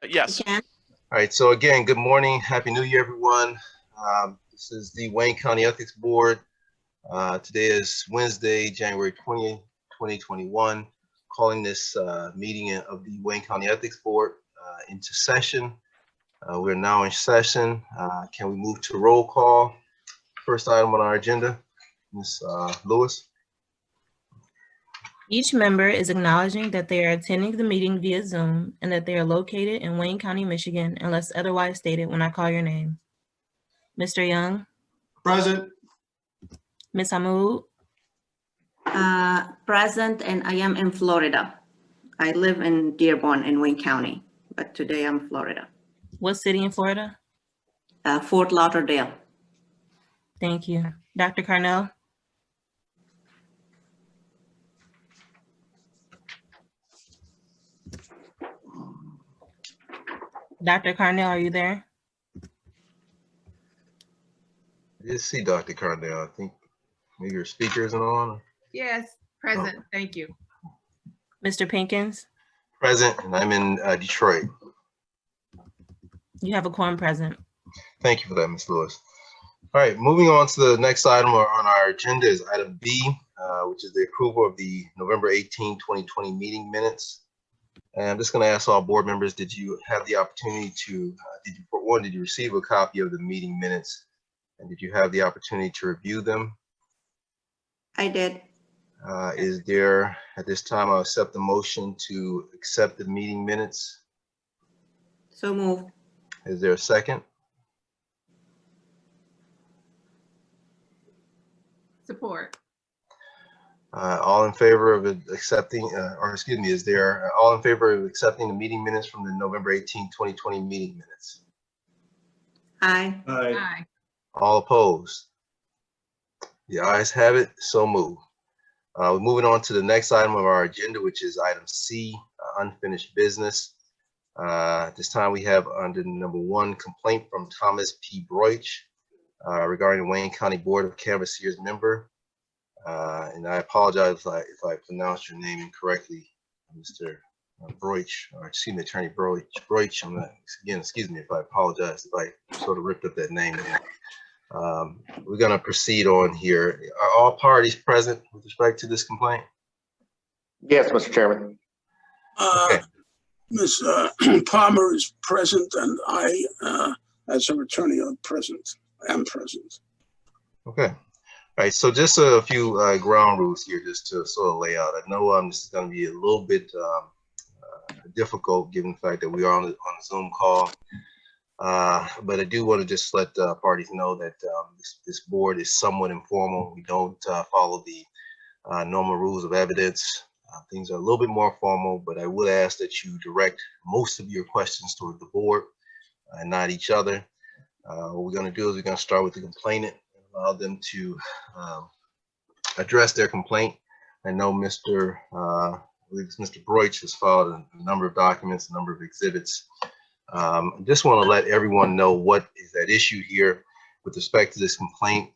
Yes. All right, so again, good morning. Happy New Year, everyone. This is the Wayne County Ethics Board. Today is Wednesday, January 20th, 2021. Calling this meeting of the Wayne County Ethics Board into session. We're now in session. Can we move to roll call? First item on our agenda, Ms. Lewis. Each member is acknowledging that they are attending the meeting via Zoom and that they are located in Wayne County, Michigan, unless otherwise stated when I call your name. Mr. Young. Present. Ms. Hamoud. Present, and I am in Florida. I live in Dearborn in Wayne County, but today I'm in Florida. What city in Florida? Fort Lauderdale. Thank you. Dr. Carnell? Dr. Carnell, are you there? I did see Dr. Carnell. I think maybe your speaker isn't on. Yes, present. Oh. Thank you. Mr. Pinkins? Present, and I'm in Detroit. You have a quorum present. Thank you for that, Ms. Lewis. All right, moving on to the next item on our agenda is item B, which is the approval of the November 18, 2020 meeting minutes. And I'm just going to ask all board members, did you have the opportunity to, did you receive a copy of the meeting minutes? And did you have the opportunity to review them? I did. Is there, at this time, I'll accept the motion to accept the meeting minutes. So moved. Is there a second? Support. All in favor of accepting, or excuse me, is there all in favor of accepting the meeting minutes from the November 18, 2020 meeting minutes? Aye. Aye. Aye. All opposed? The ayes have it, so moved. We're moving on to the next item of our agenda, which is item C, unfinished business. This time we have under number 1, complaint from Thomas P. Broch regarding the Wayne County Board of Canvassers member. And I apologize if I pronounced your name incorrectly, Mr. Broch, or excuse me, Attorney Broch. I'm not, again, excuse me if I apologize if I sort of ripped up that name there. We're going to proceed on here. Are all parties present with respect to this complaint? Yes, Mr. Chairman. Okay. Ms. Palmer is present, and I, as her attorney, am present. Okay. All right, so just a few ground rules here just to sort of lay out. I know this is going to be a little bit difficult given the fact that we are on a Zoom call, but I do want to just let parties know that this board is somewhat informal. We don't follow the normal rules of evidence. Things are a little bit more formal, but I would ask that you direct most of your questions toward the board and not each other. What we're going to do is we're going to start with the complainant, allow them to address their complaint. I know Mr. Broch has filed a number of documents, a number of exhibits. I just want to let everyone know what is at issue here with respect to this complaint.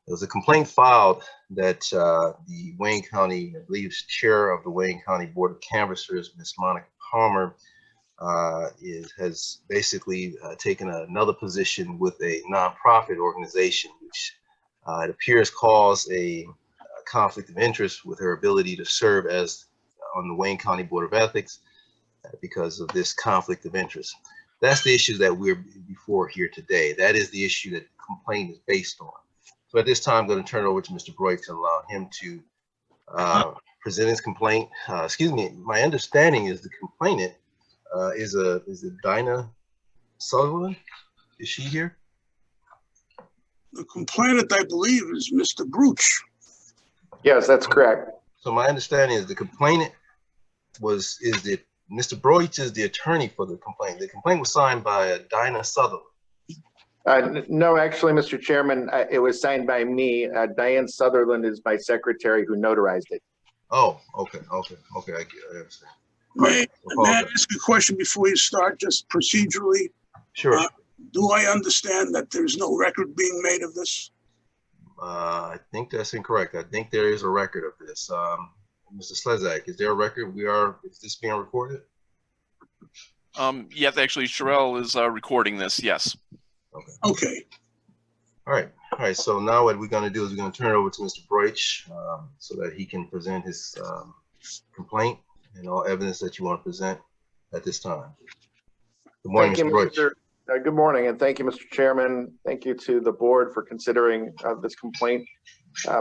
There was a complaint filed that the Wayne County, I believe, chair of the Wayne County Board of Canvassers, Ms. Monica Palmer, has basically taken another position with a nonprofit organization, which it appears caused a conflict of interest with her ability to serve as on the Wayne County Board of Ethics because of this conflict of interest. That's the issue that we're before here today. That is the issue that the complaint is based on. So at this time, I'm going to turn it over to Mr. Broch to allow him to present his complaint. Excuse me, my understanding is the complainant is it Dinah Sutherland? Is she here? The complainant, I believe, is Mr. Broch. Yes, that's correct. So my understanding is the complainant Mr. Broch is the attorney for the complaint. The complaint was signed by Dinah Sutherland. No, actually, Mr. Chairman, it was signed by me. Diane Sutherland is my secretary who notarized it. Oh, okay, I understand. May I ask a question before you start, just procedurally? Sure. Do I understand that there's no record being made of this? I think that's incorrect. I think there is a record of this. Mr. Slezak, is there a record? Is this being recorded? Yeah, actually, Sherelle is recording this. Yes. Okay. All right. So now what we're going to do is we're going to turn it over to Mr. Broch so that he can present his complaint and all evidence that you want to present at this time. Good morning, Thank you, Mr. Broch. Good morning, and thank you, Mr. Chairman. Thank you to the board for considering this complaint.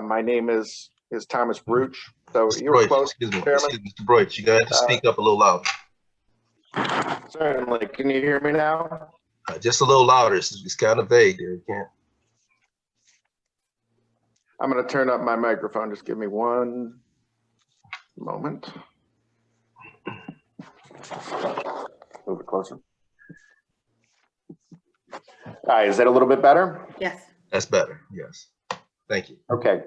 My name is Thomas Broch. So you were close, Excuse me, Chairman. Mr. Broch. You got to speak up a little louder. Certainly. Can you hear me now? Just a little louder. It's kind of vague there. You can't. I'm going to turn up my microphone. Just give me one moment. Move it closer. All right, is that a little bit better? Yes. That's better. Yes. Thank you. Okay.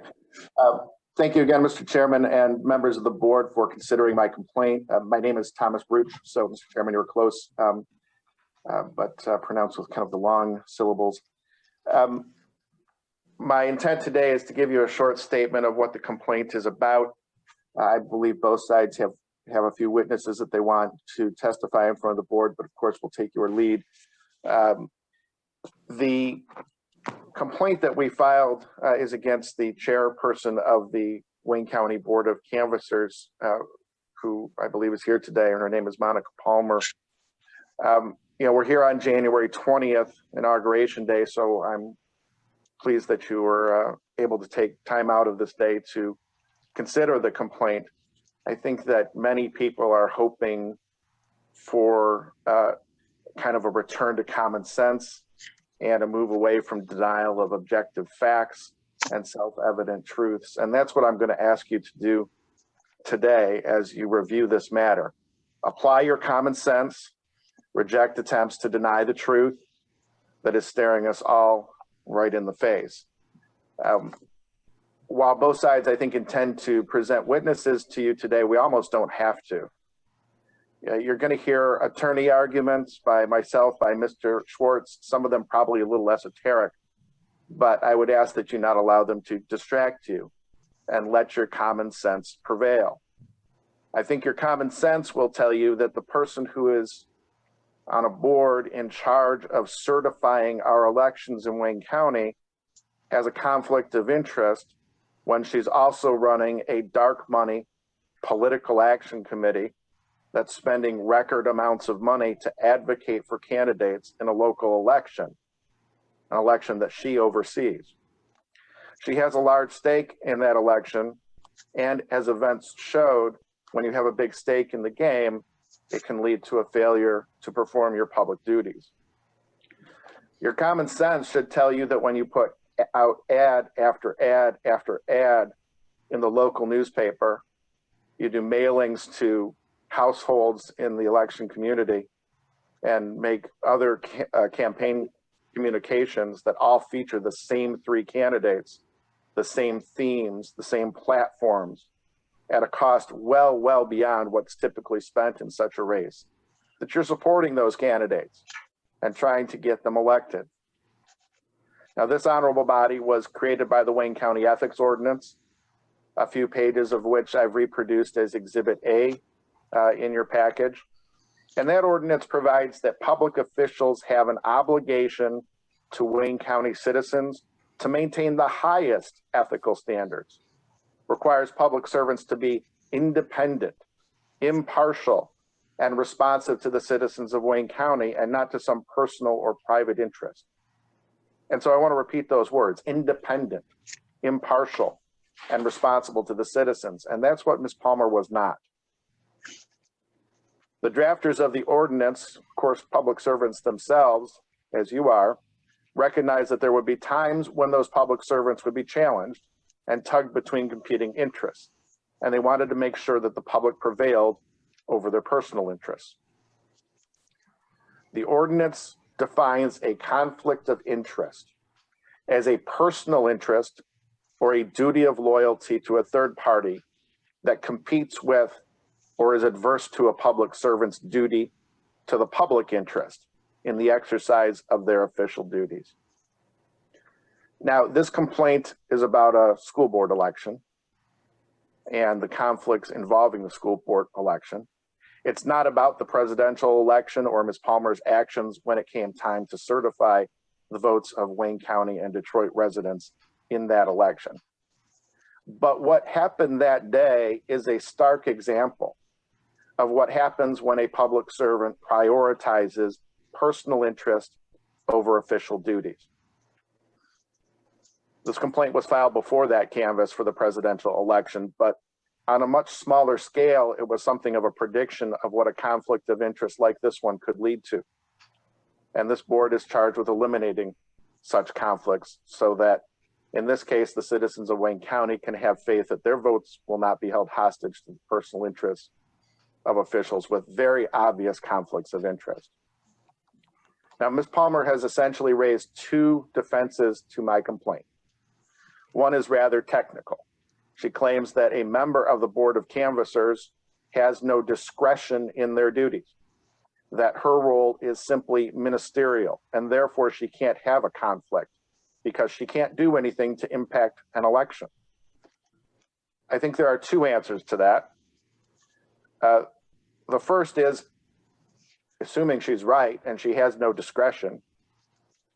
Thank you again, Mr. Chairman and members of the board for considering my complaint. My name is Thomas Broch. So, Mr. Chairman, you were close, but pronounced with kind of the long syllables. My intent today is to give you a short statement of what the complaint is about. I believe both sides have a few witnesses that they want to testify in front of the board, but of course we'll take your lead. The complaint that we filed is against the chairperson of the Wayne County Board of Canvassers, who I believe is here today, and her name is Monica Palmer. We're here on January 20th, Inauguration Day, so I'm pleased that you were able to take time out of this day to consider the complaint. I think that many people are hoping for kind of a return to common sense and a move away from denial of objective facts and self-evident truths. And that's what I'm going to ask you to do today as you review this matter. Apply your common sense, reject attempts to deny the truth that is staring us all right in the face. While both sides, I think, intend to present witnesses to you today, we almost don't have to. You're going to hear attorney arguments by myself, by Mr. Schwartz, some of them probably a little esoteric, but I would ask that you not allow them to distract you and let your common sense prevail. I think your common sense will tell you that the person who is on a board in charge of certifying our elections in Wayne County has a conflict of interest when she's also running a dark money political action committee that's spending record amounts of money to advocate for candidates in a local election, an election that she oversees. She has a large stake in that election, and as events showed, when you have a big stake in the game, it can lead to a failure to perform your public duties. Your common sense should tell you that when you put out ad after ad after ad in the local newspaper, you do mailings to households in the election community and make other campaign communications that all feature the same three candidates, the same themes, the same platforms, at a cost well beyond what's typically spent in such a race, that you're supporting those candidates and trying to get them elected. Now, this honorable body was created by the Wayne County Ethics Ordinance, a few pages of which I've reproduced as Exhibit A in your package. And that ordinance provides that public officials have an obligation to Wayne County citizens to maintain the highest ethical standards, requires public servants to be independent, impartial, and responsive to the citizens of Wayne County and not to some personal or private interest. And so I want to repeat those words: independent, impartial, and responsible to the citizens. And that's what Ms. Palmer was not. The drafters of the ordinance, of course, public servants themselves, as you are, recognize that there would be times when those public servants would be challenged and tugged between competing interests. And they wanted to make sure that the public prevailed over their personal interests. The ordinance defines a conflict of interest as a personal interest or a duty of loyalty to a third party that competes with or is adverse to a public servant's duty to the public interest in the exercise of their official duties. Now, this complaint is about a school board election and the conflicts involving the school board election. It's not about the presidential election or Ms. Palmer's actions when it came time to certify the votes of Wayne County and Detroit residents in that election. But what happened that day is a stark example of what happens when a public servant prioritizes personal interest over official duties. This complaint was filed before that canvass for the presidential election, but on a much smaller scale, it was something of a prediction of what a conflict of interest like this one could lead to. And this board is charged with eliminating such conflicts so that, in this case, the citizens of Wayne County can have faith that their votes will not be held hostage to the personal interests of officials with very obvious conflicts of interest. Now, Ms. Palmer has essentially raised two defenses to my complaint. One is rather technical. She claims that a member of the Board of Canvassers has no discretion in their duties, that her role is simply ministerial, and therefore she can't have a conflict because she can't do anything to impact an election. I think there are two answers to that. The first is, assuming she's right and she has no discretion,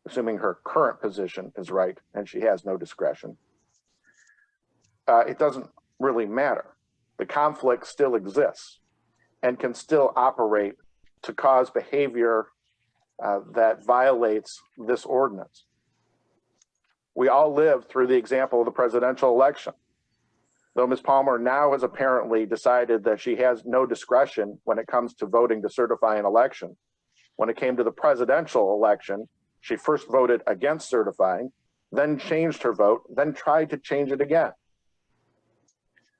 assuming her current position is right and she has no discretion, it doesn't really matter. The conflict still exists and can still operate to cause behavior that violates this ordinance. We all lived through the example of the presidential election. Though Ms. Palmer now has apparently decided that she has no discretion when it comes to voting to certify an election, when it came to the presidential election, she first voted against certifying, then changed her vote, then tried to change it again.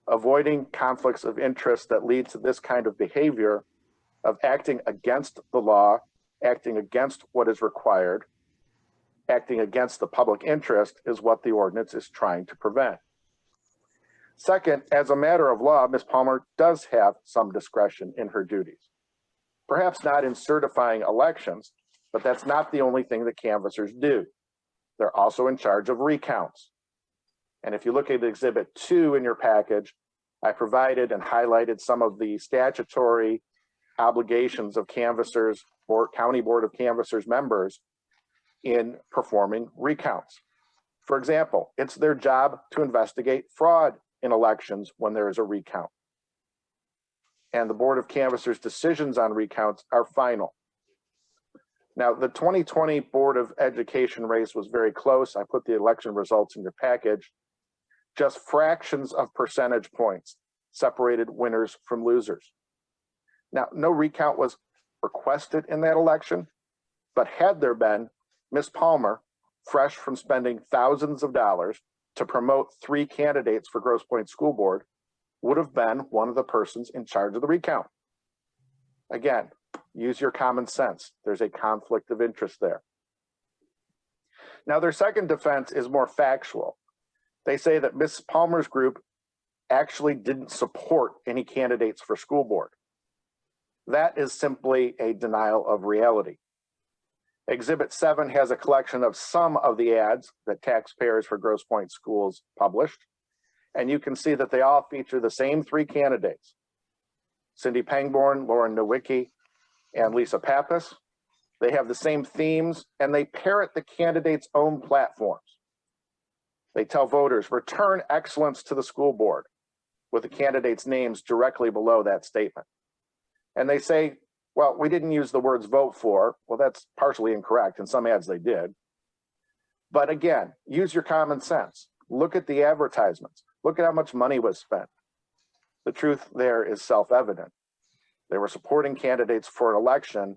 Avoiding conflicts of interest that lead to this kind of behavior of acting against the law, acting against what is required, acting against the public interest is what the ordinance is trying to prevent. Second, as a matter of law, Ms. Palmer does have some discretion in her duties. Perhaps not in certifying elections, but that's not the only thing that canvassers do. They're also in charge of recounts. And if you look at Exhibit 2 in your package, I provided and highlighted some of the statutory obligations of canvassers or County Board of Canvassers members in performing recounts. For example, it's their job to investigate fraud in elections when there is a recount. And the Board of Canvassers' decisions on recounts are final. Now, the 2020 Board of Education race was very close. I put the election results in your package. Just fractions of percentage points separated winners from losers. Now, no recount was requested in that election, but had there been, Ms. Palmer, fresh from spending thousands of dollars to promote 3 candidates for Grosse Pointe School Board, would have been one of the persons in charge of the recount. Again, use your common sense. There's a conflict of interest there. Now, their second defense is more factual. They say that Ms. Palmer's group actually didn't support any candidates for school board. That is simply a denial of reality. Exhibit 7 has a collection of some of the ads that taxpayers for Grosse Pointe schools published, and you can see that they all feature the same 3 candidates: Cindy Pangborn, Lauren Nowicki, and Lisa Pappas. They have the same themes, and they parrot the candidates' own platforms. They tell voters, return excellence to the school board, with the candidates' names directly below that statement. And they say, well, we didn't use the words vote for. Well, that's partially incorrect. In some ads they did. But again, use your common sense. Look at the advertisements. Look at how much money was spent. The truth there is self-evident. They were supporting candidates for an election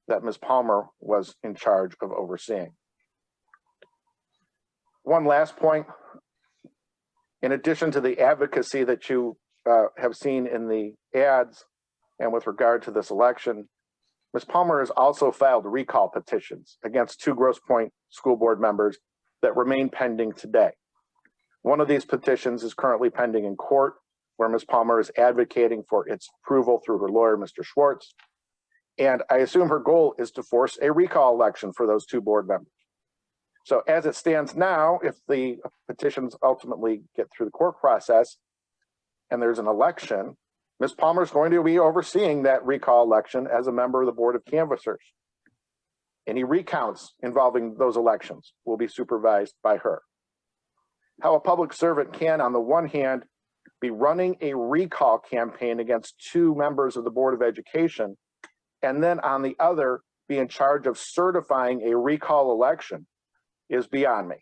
that Ms. Palmer was in charge of overseeing. One last point. In addition to the advocacy that you have seen in the ads and with regard to this election, Ms. Palmer has also filed recall petitions against 2 Grosse Pointe School Board members that remain pending today. One of these petitions is currently pending in court, where Ms. Palmer is advocating for its approval through her lawyer, Mr. Schwartz. And I assume her goal is to force a recall election for those 2 board members. So as it stands now, if the petitions ultimately get through the court process and there's an election, Ms. Palmer is going to be overseeing that recall election as a member of the Board of Canvassers. Any recounts involving those elections will be supervised by her. How a public servant can, on the one hand, be running a recall campaign against 2 members of the Board of Education, and then on the other, be in charge of certifying a recall election is beyond me.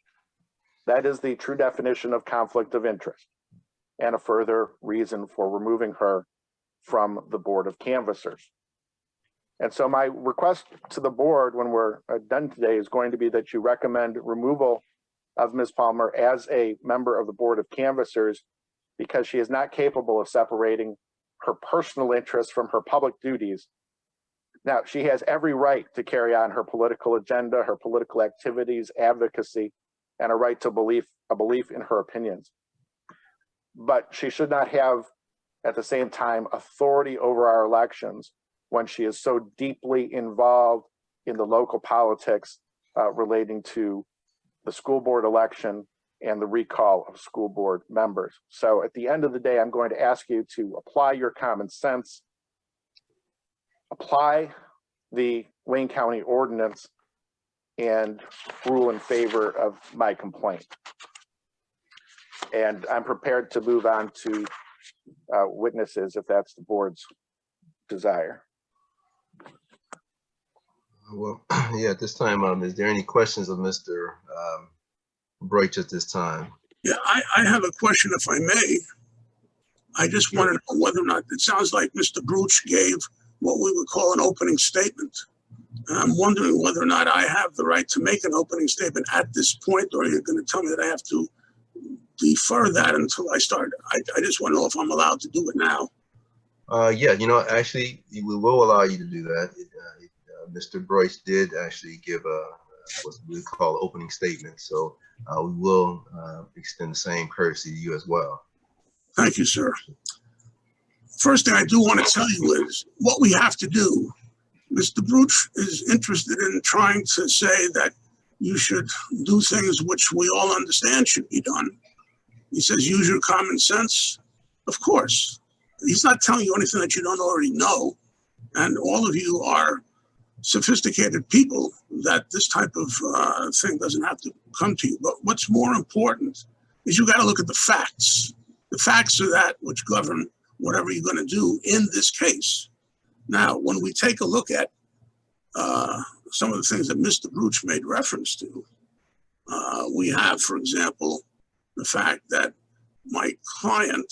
That is the true definition of conflict of interest and a further reason for removing her from the Board of Canvassers. And so my request to the board when we're done today is going to be that you recommend removal of Ms. Palmer as a member of the Board of Canvassers because she is not capable of separating her personal interests from her public duties. Now, she has every right to carry on her political agenda, her political activities, advocacy, and a right to a belief in her opinions. But she should not have, at the same time, authority over our elections when she is so deeply involved in the local politics relating to the school board election and the recall of school board members. So at the end of the day, I'm going to ask you to apply your common sense, apply the Wayne County ordinance, and rule in favor of my complaint. And I'm prepared to move on to witnesses if that's the board's desire. Well, yeah, at this time, is there any questions of Mr. Broch at this time? Yeah, I have a question, if I may. I just want to know whether or not, it sounds like Mr. Broch gave what we would call an opening statement. And I'm wondering whether or not I have the right to make an opening statement at this point, or you're going to tell me that I have to defer that until I start. I just want to know if I'm allowed to do it now. Yeah, you know, actually, we will allow you to do that. Mr. Broch did actually give what we call opening statement, so we will extend the same courtesy to you as well. Thank you, sir. First thing I do want to tell you is what we have to do. Mr. Broch is interested in trying to say that you should do things which we all understand should be done. He says, use your common sense. Of course. He's not telling you anything that you don't already know. And all of you are sophisticated people that this type of thing doesn't have to come to you. But what's more important is you got to look at the facts. The facts are that which govern whatever you're going to do in this case. Now, when we take a look at some of the things that Mr. Broch made reference to, we have, for example, the fact that my client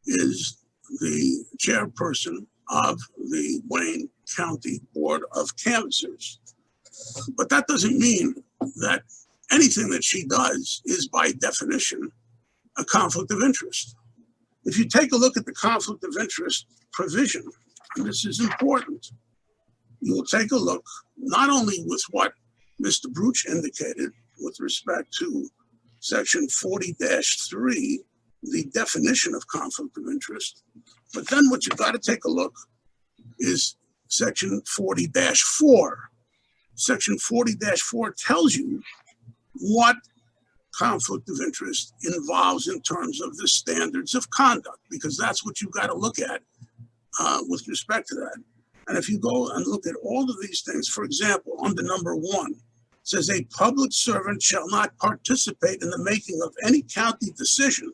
is the chairperson of the Wayne County Board of Canvassers. But that doesn't mean that anything that she does is by definition a conflict of interest. If you take a look at the conflict of interest provision, and this is important, you will take a look not only with what Mr. Broch indicated with respect to section 40-3, the definition of conflict of interest, but then what you've got to take a look is section 40-4. Section 40-4 tells you what conflict of interest involves in terms of the standards of conduct, because that's what you've got to look at with respect to that. And if you go and look at all of these things, for example, under number 1, it says a public servant shall not participate in the making of any county decision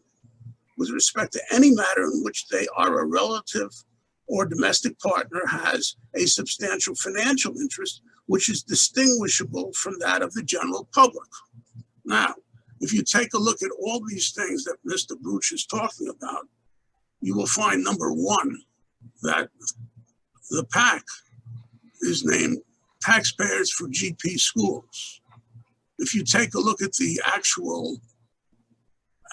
with respect to any matter in which they are a relative or domestic partner has a substantial financial interest, which is distinguishable from that of the general public. Now, if you take a look at all these things that Mr. Broch is talking about, you will find, number 1, that the PAC is named Taxpayers for GP Schools. If you take a look at the actual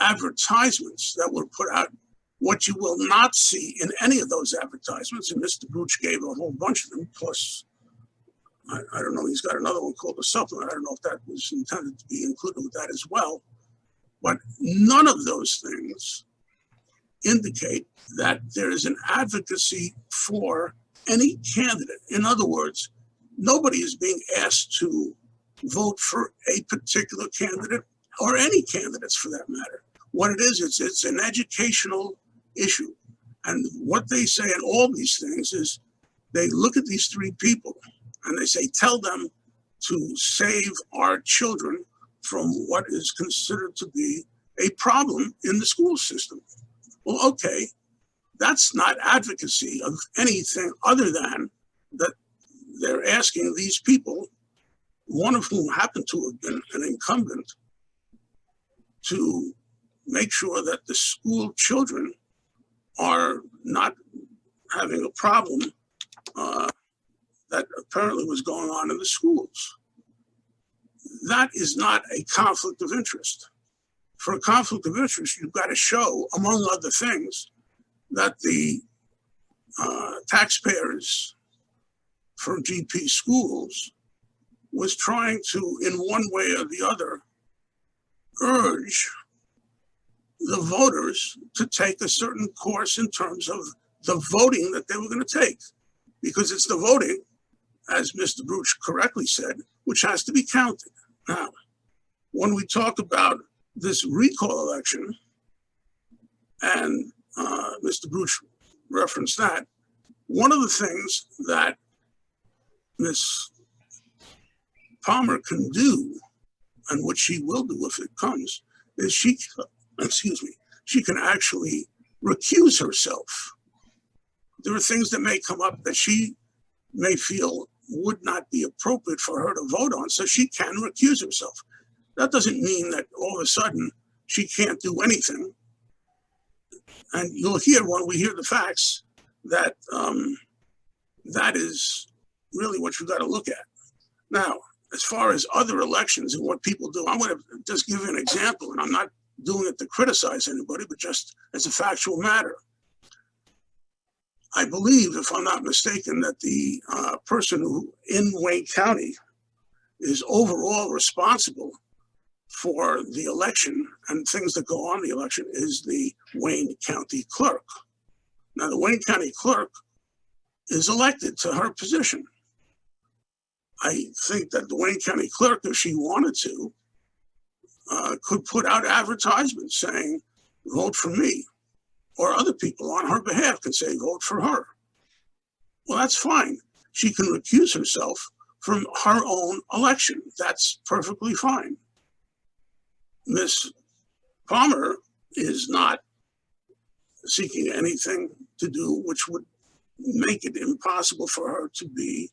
advertisements that were put out, what you will not see in any of those advertisements, and Mr. Broch gave a whole bunch of them, plus, I don't know, he's got another one called the supplement. I don't know if that was intended to be included with that as well. But none of those things indicate that there is an advocacy for any candidate. In other words, nobody is being asked to vote for a particular candidate or any candidates for that matter. What it is, it's an educational issue. And what they say in all these things is they look at these three people and they say, tell them to save our children from what is considered to be a problem in the school system. Well, okay, that's not advocacy of anything other than that they're asking these people, one of whom happened to have been an incumbent, to make sure that the school children are not having a problem that apparently was going on in the schools. That is not a conflict of interest. For a conflict of interest, you've got to show, among other things, that the taxpayers for GP schools was trying to, in one way or the other, urge the voters to take a certain course in terms of the voting that they were going to take. Because it's the voting, as Mr. Broch correctly said, which has to be counted. Now, when we talk about this recall election, and Mr. Broch referenced that, one of the things that Ms. Palmer can do, and what she will do if it comes, is she can actually recuse herself. There are things that may come up that she may feel would not be appropriate for her to vote on, so she can recuse herself. That doesn't mean that all of a sudden she can't do anything. And you'll hear when we hear the facts that that is really what you've got to look at. Now, as far as other elections and what people do, I'm going to just give you an example, and I'm not doing it to criticize anybody, but just as a factual matter. I believe, if I'm not mistaken, that the person who in Wayne County is overall responsible for the election and things that go on in the election is the Wayne County clerk. Now, the Wayne County clerk is elected to her position. I think that the Wayne County clerk, if she wanted to, could put out advertisements saying, vote for me. Or other people on her behalf can say, vote for her. Well, that's fine. She can recuse herself from her own election. That's perfectly fine. Ms. Palmer is not seeking anything to do which would make it impossible for her to be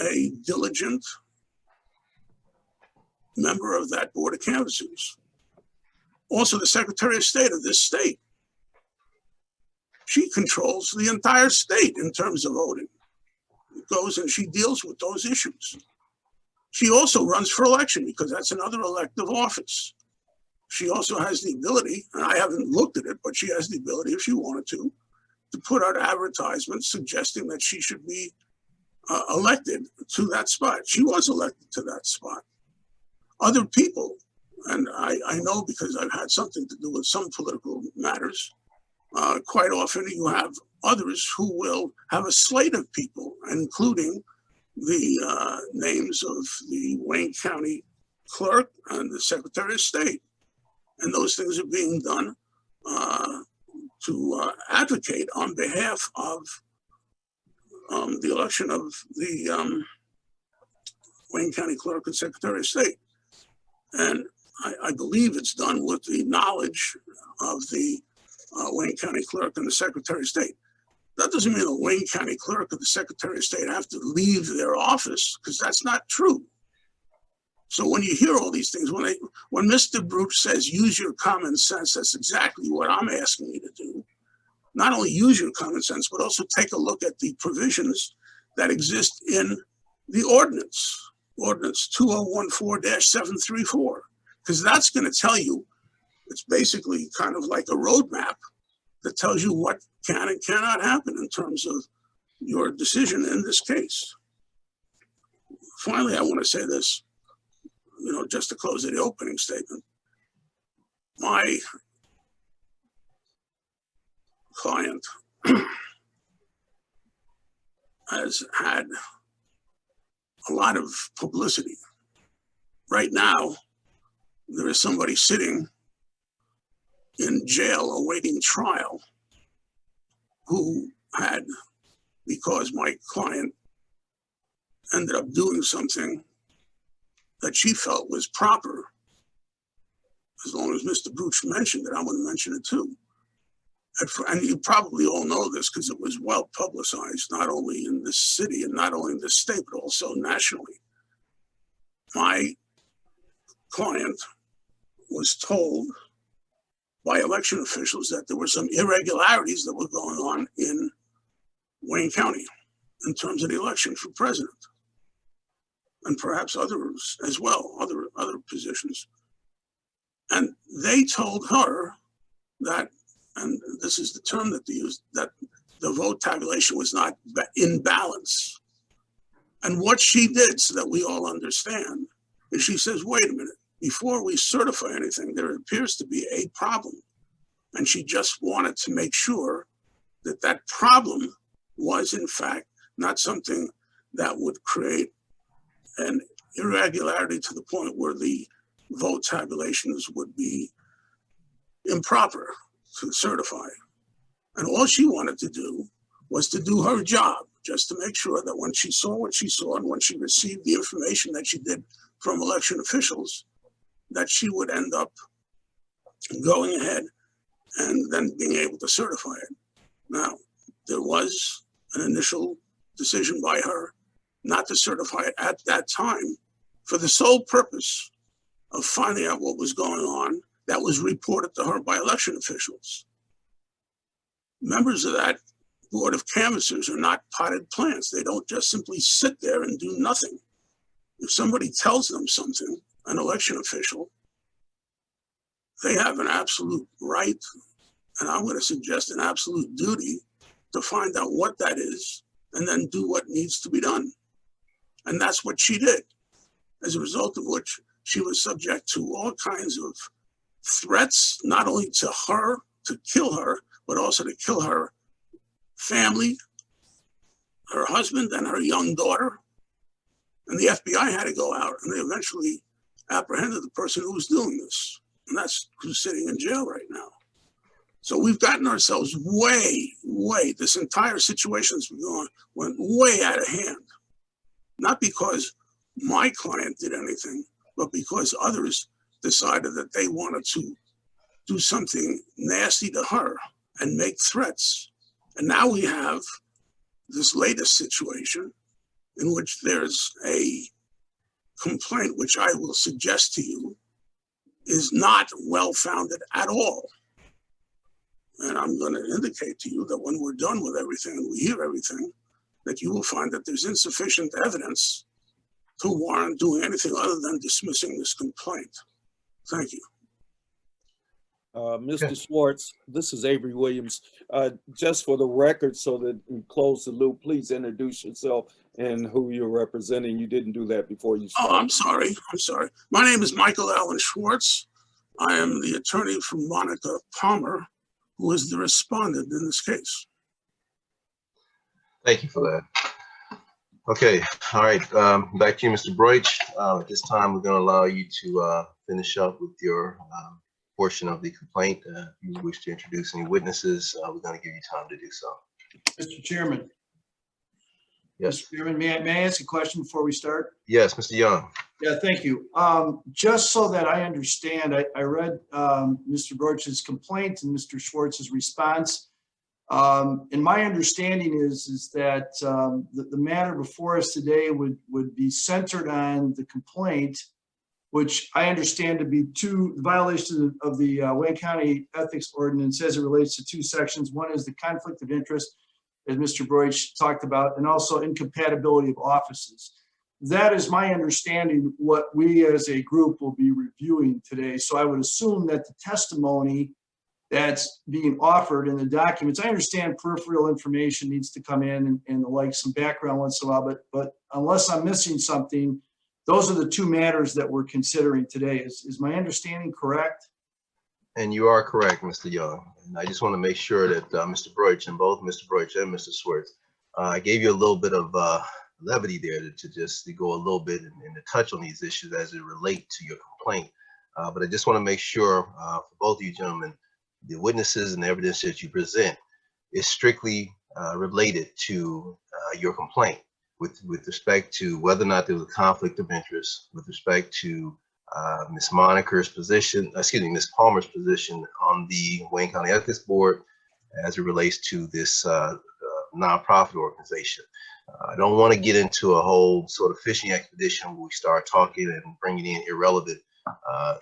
a diligent member of that board of canvassers. Also, the Secretary of State of this state. She controls the entire state in terms of voting. It goes and she deals with those issues. She also runs for election because that's another elective office. She also has the ability, and I haven't looked at it, but she has the ability, if she wanted to put out advertisements suggesting that she should be elected to that spot. She was elected to that spot. Other people, and I know because I've had something to do with some political matters, quite often you have others who will have a slate of people, including the names of the Wayne County clerk and the Secretary of State. And those things are being done to advocate on behalf of the election of the Wayne County clerk and Secretary of State. And I believe it's done with the knowledge of the Wayne County clerk and the Secretary of State. That doesn't mean the Wayne County clerk or the Secretary of State have to leave their office, because that's not true. So when you hear all these things, when Mr. Broch says, use your common sense, that's exactly what I'm asking you to do. Not only use your common sense, but also take a look at the provisions that exist in the ordinance 2014-734, because that's going to tell you, it's basically kind of like a roadmap that tells you what can and cannot happen in terms of your decision in this case. Finally, I want to say this, just to close the opening statement. My client has had a lot of publicity. Right now, there is somebody sitting in jail awaiting trial who had, because my client ended up doing something that she felt was proper, as long as Mr. Broch mentioned it, I'm going to mention it too. And you probably all know this because it was well publicized, not only in this city and not only in this state, but also nationally. My client was told by election officials that there were some irregularities that were going on in Wayne County in terms of the election for president, and perhaps others as well, other positions. And they told her that, and this is the term that they used, that the vote tabulation was not in balance. And what she did, so that we all understand, is she says, wait a minute, before we certify anything, there appears to be a problem. And she just wanted to make sure that that problem was, in fact, not something that would create an irregularity to the point where the vote tabulations would be improper to certify. And all she wanted to do was to do her job, just to make sure that when she saw what she saw and when she received the information that she did from election officials, that she would end up going ahead and then being able to certify it. Now, there was an initial decision by her not to certify it at that time for the sole purpose of finding out what was going on that was reported to her by election officials. Members of that board of canvassers are not potted plants. They don't just simply sit there and do nothing. If somebody tells them something, an election official, they have an absolute right, and I'm going to suggest an absolute duty, to find out what that is and then do what needs to be done. And that's what she did, as a result of which she was subject to all kinds of threats, not only to her, to kill her, but also to kill her family, her husband, and her young daughter. And the FBI had to go out, and they eventually apprehended the person who was doing this. And that's who's sitting in jail right now. So we've gotten ourselves way, this entire situation that's been going went way out of hand. Not because my client did anything, but because others decided that they wanted to do something nasty to her and make threats. And now we have this latest situation in which there's a complaint, which I will suggest to you is not well-founded at all. And I'm going to indicate to you that when we're done with everything and we hear everything, that you will find that there's insufficient evidence to warrant doing anything other than dismissing this complaint. Thank you. Mr. Schwartz, this is Avery Williams. Just for the record, so that we close the loop, please introduce yourself and who you're representing. You didn't do that before you started. Oh, I'm sorry. My name is Michael Allen Schwartz. I am the attorney for Monica Palmer, who is the respondent in this case. Thank you for that. Okay, all right, back to you, Mr. Broch. At this time, we're going to allow you to finish up with your portion of the complaint. If you wish to introduce any witnesses, we're going to give you time to do so. Mr. Chairman. Yes. Mr. Chairman, may I ask a question before we start? Yes, Mr. Young. Yeah, thank you. Just so that I understand, I read Mr. Broch's complaint and Mr. Schwartz's response. And my understanding is that the matter before us today would be centered on the complaint, which I understand to be two violations of the Wayne County Ethics Ordinance as it relates to two sections. One is the conflict of interest, as Mr. Broch talked about, and also incompatibility of offices. That is my understanding what we as a group will be reviewing today. So I would assume that the testimony that's being offered in the documents, I understand peripheral information needs to come in and like some background once in a while, but unless I'm missing something, those are the two matters that we're considering today. Is my understanding correct? And you are correct, Mr. Young. And I just want to make sure that Mr. Broch, and both Mr. Broch and Mr. Schwartz, I gave you a little bit of levity there to just go a little bit and to touch on these issues as it relate to your complaint. But I just want to make sure for both of you gentlemen, the witnesses and the evidence that you present is strictly related to your complaint with respect to whether or not there was a conflict of interest with respect to Ms. Moniker's position, Ms. Palmer's position on the Wayne County Ethics Board as it relates to this nonprofit organization. I don't want to get into a whole sort of fishing expedition where we start talking and bringing in irrelevant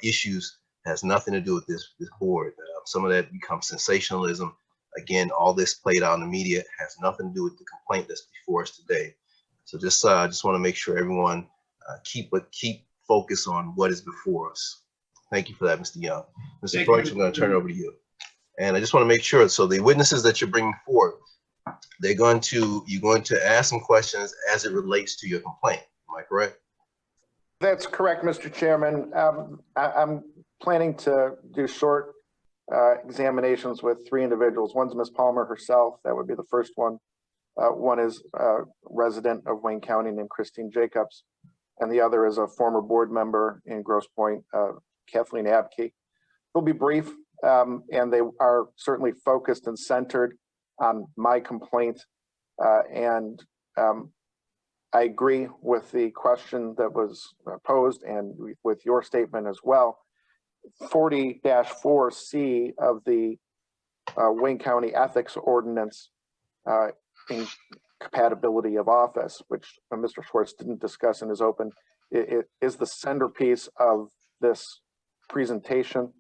issues. It has nothing to do with this board. Some of that becomes sensationalism. Again, all this played out in the media has nothing to do with the complaint that's before us today. So just want to make sure everyone keep focus on what is before us. Thank you for that, Mr. Young. Mr. Broch, I'm going to turn it over to you. And I just want to make sure, so the witnesses that you're bringing forward, you're going to ask some questions as it relates to your complaint. Am I correct? That's correct, Mr. Chairman. I'm planning to do short examinations with 3 individuals. One's Ms. Palmer herself. That would be the first one. One is a resident of Wayne County named Christine Jacobs, and the other is a former board member in Grosse Pointe, Kathleen Abke. They'll be brief, and they are certainly focused and centered on my complaint. I agree with the question that was posed and with your statement as well. 40-4C of the Wayne County Ethics Ordinance, incompatibility of office, which Mr. Schwartz didn't discuss in his open, it is the centerpiece of this presentation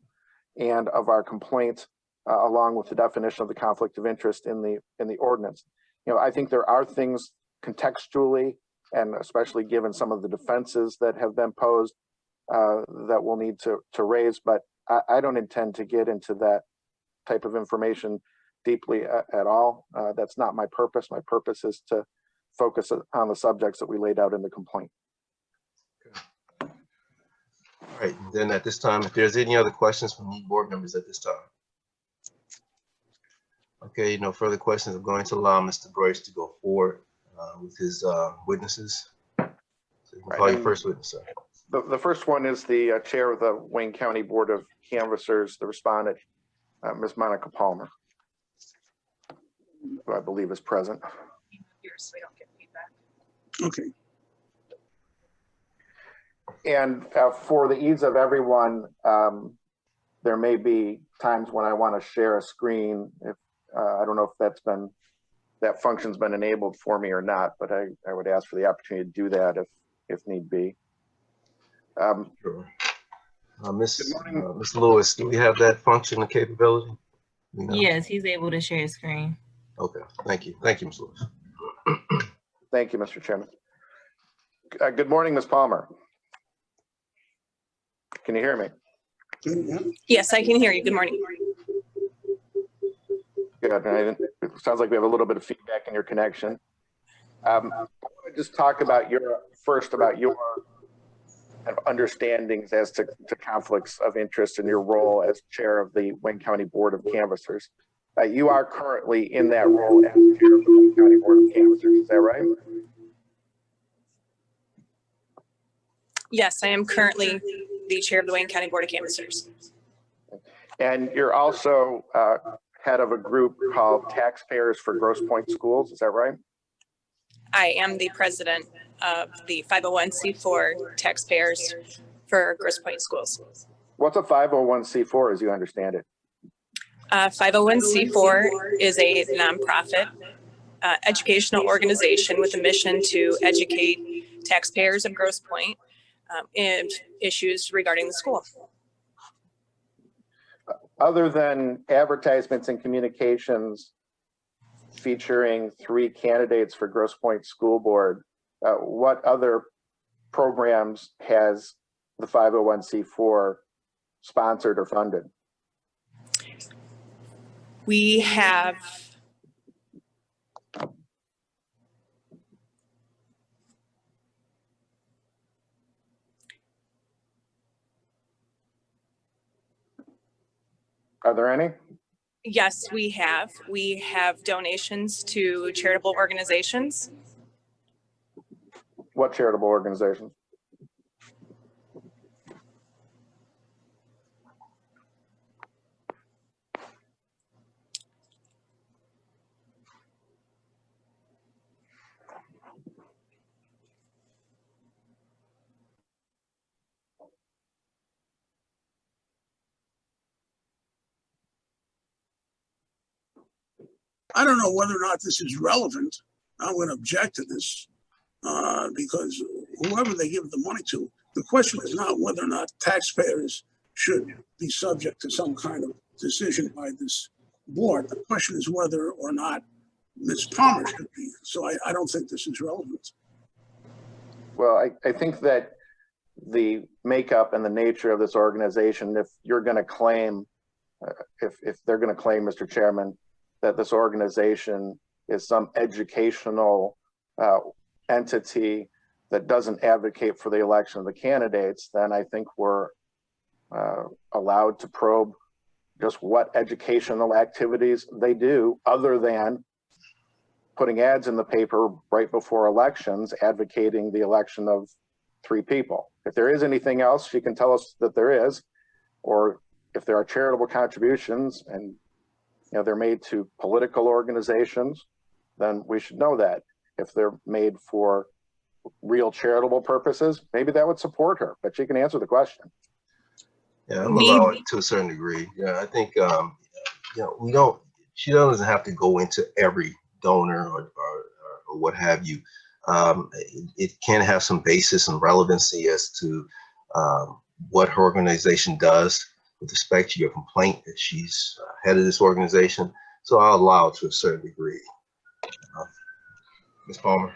and of our complaint, along with the definition of the conflict of interest in the ordinance. You know, I think there are things contextually, and especially given some of the defenses that have been posed, that we'll need to raise, but I don't intend to get into that type of information deeply at all. That's not my purpose. My purpose is to focus on the subjects that we laid out in the complaint. All right, then at this time, if there's any other questions from the board members at this time. Okay, no further questions. I'm going to allow Mr. Broch to go forward with his witnesses. So you can call your first witness, sir. The first one is the chair of the Wayne County Board of Canvassers, the respondent, Ms. Monica Palmer, who I believe is present. So we don't get feedback. Okay. And for the ease of everyone, there may be times when I want to share a screen. If I don't know if that function's been enabled for me or not, but I would ask for the opportunity to do that if need be. Sure. Ms. Lewis, do we have that function and capability? Yes, he's able to share his screen. Okay, thank you. Thank you, Ms. Lewis. Thank you, Mr. Chairman. Good morning, Ms. Palmer. Can you hear me? Yes, I can hear you. Good morning. Good. It sounds like we have a little bit of feedback in your connection. I want to just talk about your kind of understandings as to conflicts of interest in your role as chair of the Wayne County Board of Canvassers. You are currently in that role as chair of the Wayne County Board of Canvassers, is that right? Yes, I am currently the chair of the Wayne County Board of Canvassers. And you're also head of a group called Taxpayers for Grosse Pointe Schools, is that right? I am the president of the 501c4 Taxpayers for Grosse Pointe Schools. What's a 501c4 as you understand it? 501c4 is a nonprofit educational organization with a mission to educate taxpayers of Grosse Pointe in issues regarding the school. Other than advertisements and communications featuring 3 candidates for Grosse Pointe School Board, what other programs has the 501c4 sponsored or funded? We have Are there any? Yes, we have. We have donations to charitable organizations. What charitable organizations? I don't know whether or not this is relevant. I'm going to object to this because whoever they give the money to, the question is not whether or not taxpayers should be subject to some kind of decision by this board. The question is whether or not Ms. Palmer should be. So I don't think this is relevant. Well, I think that the makeup and the nature of this organization, if you're going to claim, if they're going to claim, Mr. Chairman, that this organization is some educational entity that doesn't advocate for the election of the candidates, then I think we're allowed to probe just what educational activities they do other than putting ads in the paper right before elections advocating the election of 3 people. If there is anything else, she can tell us that there is, or if there are charitable contributions and they're made to political organizations, then we should know that. If they're made for real charitable purposes, maybe that would support her, but she can answer the question. Yeah, I'm allowed to a certain degree. Yeah, I think she doesn't have to go into every donor or what have you. It can have some basis and relevancy as to what her organization does with respect to your complaint that she's head of this organization. So I'll allow it to a certain degree. Ms. Palmer.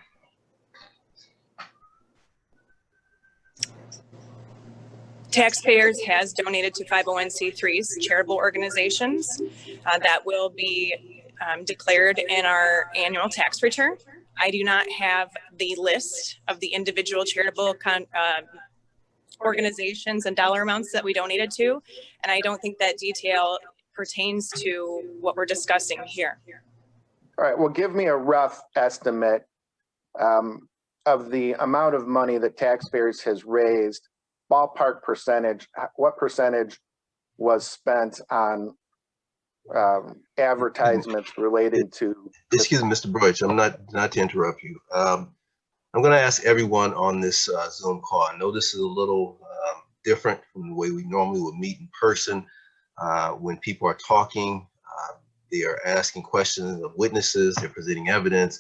Taxpayers has donated to 501c3s, charitable organizations, that will be declared in our annual tax return. I do not have the list of the individual charitable organizations and dollar amounts that we donated to, and I don't think that detail pertains to what we're discussing here. All right, well, give me a rough estimate of the amount of money that taxpayers has raised, ballpark percentage. What percentage was spent on advertisements related to? Excuse me, Mr. Broch, I'm not to interrupt you. I'm going to ask everyone on this Zoom call. I know this is a little different from the way we normally would meet in person. When people are talking, they are asking questions of witnesses, they're presenting evidence.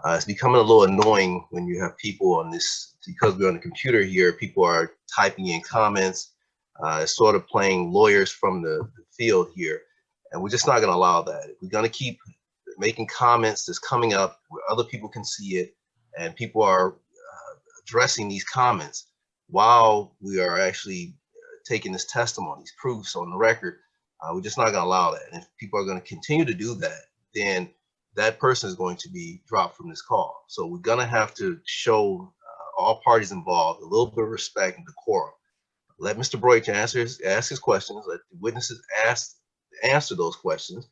It's becoming a little annoying when you have people on this, because we're on the computer here, people are typing in comments, sort of playing lawyers from the field here. And we're just not going to allow that. We're going to keep making comments that's coming up where other people can see it, and people are addressing these comments while we are actually taking this testimony, these proofs on the record. We're just not going to allow that. And if people are going to continue to do that, then that person is going to be dropped from this call. So we're going to have to show all parties involved a little bit of respect and decorum. Let Mr. Broch ask his questions. Let the witnesses answer those questions.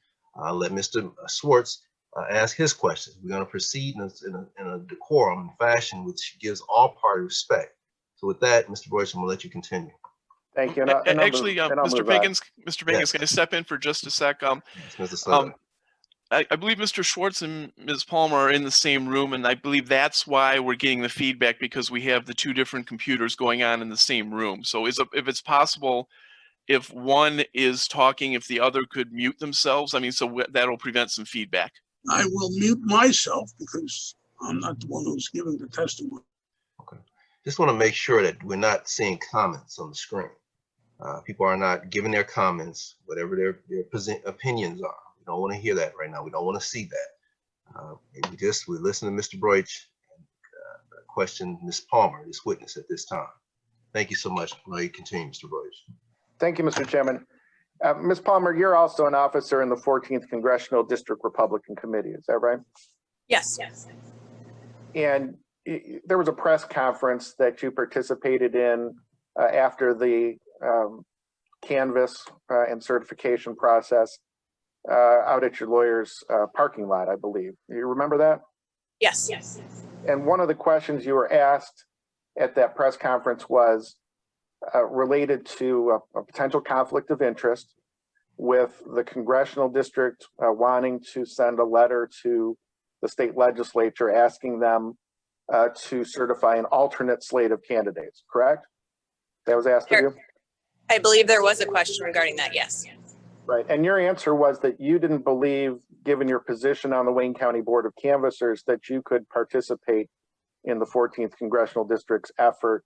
Let Mr. Schwartz ask his questions. We're going to proceed in a decorum fashion which gives all parties respect. So with that, Mr. Broch, I'm going to let you continue. Thank you. Actually, Mr. Pinkins, Yes. can I step in for just a sec? Yes, Mr. Slater. I believe Mr. Schwartz and Ms. Palmer are in the same room, and I believe that's why we're getting the feedback, because we have the 2 different computers going on in the same room. So if it's possible, if one is talking, if the other could mute themselves, I mean, so that'll prevent some feedback. I will mute myself because I'm not the one who's giving the testimony. Okay. Just want to make sure that we're not seeing comments on the screen. People are not giving their comments, whatever their opinions are. We don't want to hear that right now. We don't want to see that. We listen to Mr. Broch and question Ms. Palmer, this witness at this time. Thank you so much. Now you continue, Mr. Broch. Thank you, Mr. Chairman. Ms. Palmer, you're also an officer in the 14th Congressional District Republican Committee, is that right? Yes. And there was a press conference that you participated in after the canvass and certification process out at your lawyer's parking lot, I believe. You remember that? Yes. And one of the questions you were asked at that press conference was related to a potential conflict of interest with the congressional district wanting to send a letter to the state legislature asking them to certify an alternate slate of candidates, correct? That was asked of you? I believe there was a question regarding that, yes. Right, and your answer was that you didn't believe, given your position on the Wayne County Board of Canvassers, that you could participate in the 14th Congressional District's effort,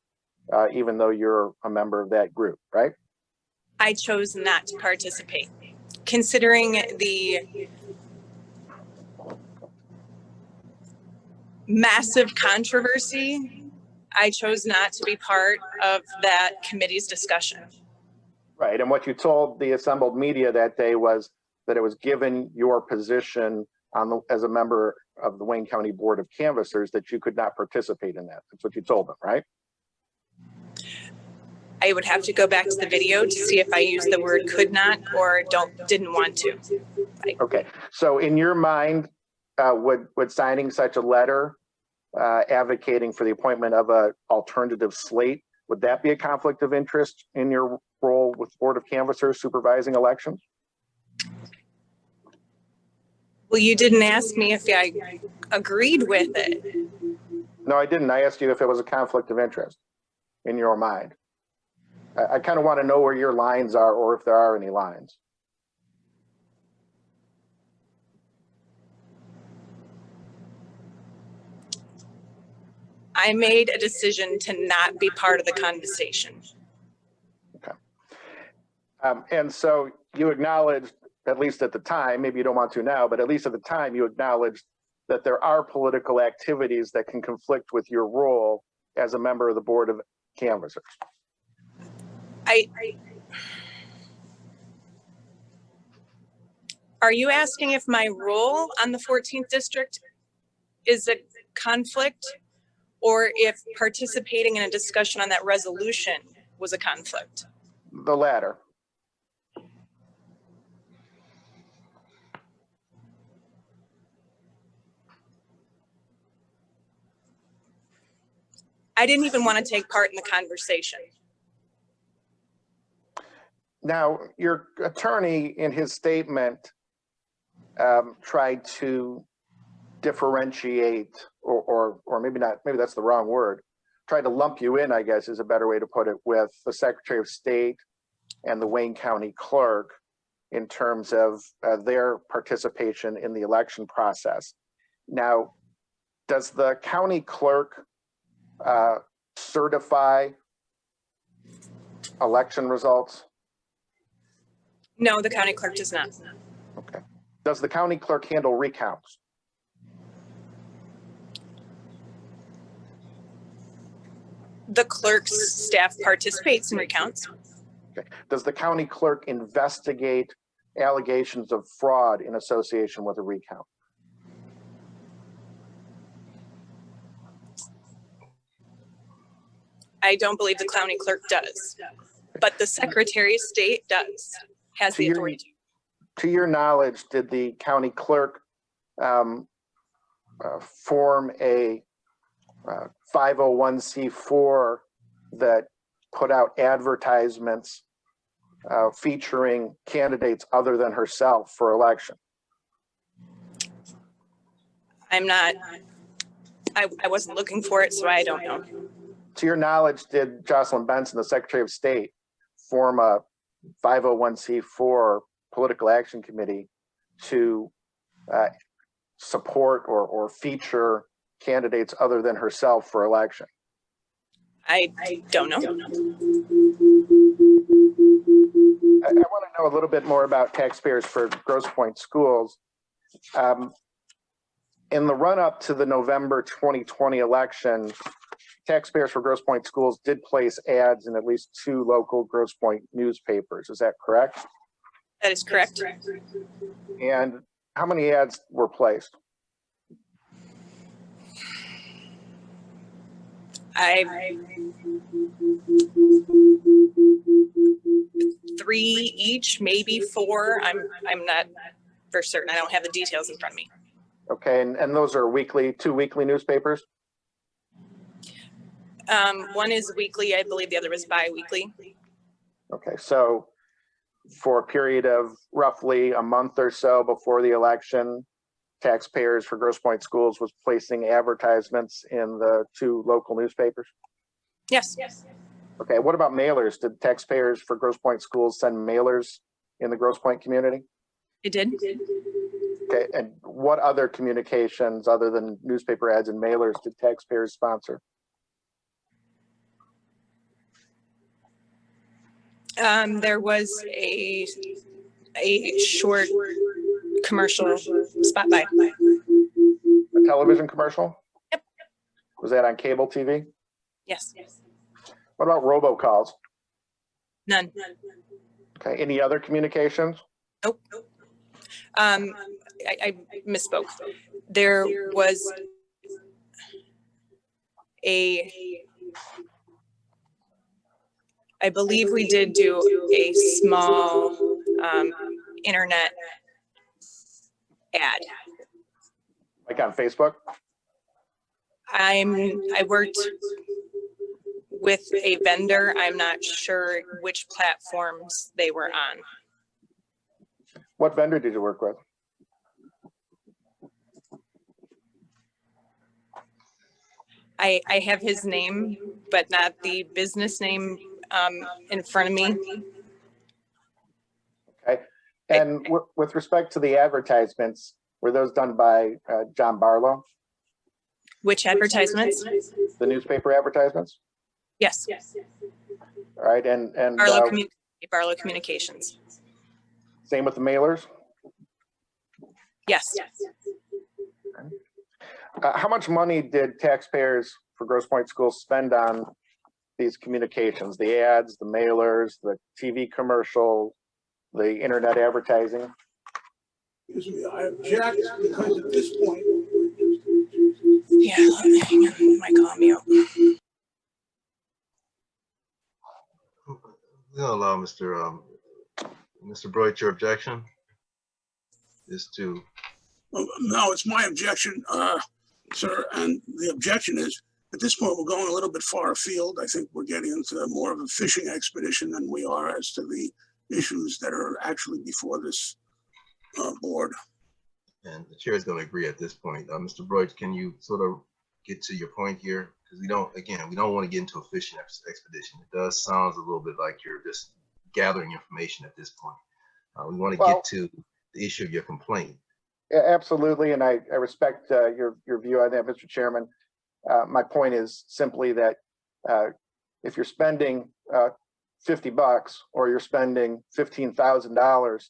even though you're a member of that group, right? I chose not to participate. Considering the massive controversy, I chose not to be part of that committee's discussion. Right, and what you told the assembled media that day was that it was given your position as a member of the Wayne County Board of Canvassers that you could not participate in that. That's what you told them, right? I would have to go back to the video to see if I used the word could not or didn't want to. Okay, so in your mind, would signing such a letter advocating for the appointment of an alternative slate, would that be a conflict of interest in your role with Board of Canvassers supervising elections? Well, you didn't ask me if I agreed with it. No, I didn't. I asked you if it was a conflict of interest in your mind. I kind of want to know where your lines are, or if there are any lines. I made a decision to not be part of the conversation. Okay. And so you acknowledged, at least at the time, maybe you don't want to now, but at least at the time you acknowledged that there are political activities that can conflict with your role as a member of the Board of Canvassers. Are you asking if my role on the 14th district is a conflict, or if participating in a discussion on that resolution was a conflict? The latter. I didn't even want to take part in the conversation. Now, your attorney in his statement tried to differentiate, or maybe not, maybe that's the wrong word, tried to lump you in, I guess is a better way to put it, with the Secretary of State and the Wayne County Clerk in terms of their participation in the election process. Now, does the county clerk certify election results? No, the county clerk does not. Okay. Does the county clerk handle recounts? The clerk's staff participates in recounts. Okay. Does the county clerk investigate allegations of fraud in association with a recount? I don't believe the county clerk does, but the Secretary of State does, has the authority to. To your knowledge, did the county clerk form a 501c4 that put out advertisements featuring candidates other than herself for election? I'm not, I wasn't looking for it, so I don't know. To your knowledge, did Jocelyn Benson, the Secretary of State, form a 501c4 political action committee to support or feature candidates other than herself for election? I don't know. I want to know a little bit more about Taxpayers for Grosse Pointe Schools. In the run-up to the November 2020 election, Taxpayers for Grosse Pointe Schools did place ads in at least 2 local Grosse Pointe newspapers. Is that correct? That is correct. And how many ads were placed? Three each, maybe 4. I'm not for certain. I don't have the details in front of me. Okay, and those are weekly, 2 weekly newspapers? One is weekly, I believe the other is bi-weekly. Okay, so for a period of roughly a month or so before the election, Taxpayers for Grosse Pointe Schools was placing advertisements in the 2 local newspapers? Yes. Okay, what about mailers? Did Taxpayers for Grosse Pointe Schools send mailers in the Grosse Pointe community? It did. Okay, and what other communications other than newspaper ads and mailers did taxpayers sponsor? There was a short commercial spot by. A television commercial? Yep. Was that on cable TV? Yes. What about robocalls? None. Okay, any other communications? Nope. I misspoke. There was I believe we did do a small internet ad. Like on Facebook? I worked with a vendor. I'm not sure which platforms they were on. What vendor did you work with? I have his name, but not the business name in front of me. Okay, and with respect to the advertisements, were those done by John Barlow? Which advertisements? The newspaper advertisements? Yes. All right, and Barlow Communications. same with the mailers? Yes. How much money did taxpayers for Grosse Pointe Schools spend on these communications, the ads, the mailers, the TV commercial, the internet advertising? Excuse me, I object because at this point. Yeah, hang on, my call mute. We'll allow Mr. Broich your objection is to. No, it's my objection, sir, and the objection is, at this point, we're going a little bit far afield. I think we're getting into more of a fishing expedition than we are as to the issues that are actually before this board. And the chair is going to agree at this point. Mr. Broich, can you sort of get to your point here? Because we don't want to get into a fishing expedition. It does sound a little bit like you're just gathering information at this point. We want to get to the issue of your complaint. Yeah, absolutely, and I respect your view on that, Mr. Chairman. My point is simply that if you're spending $50 or you're spending $15,000,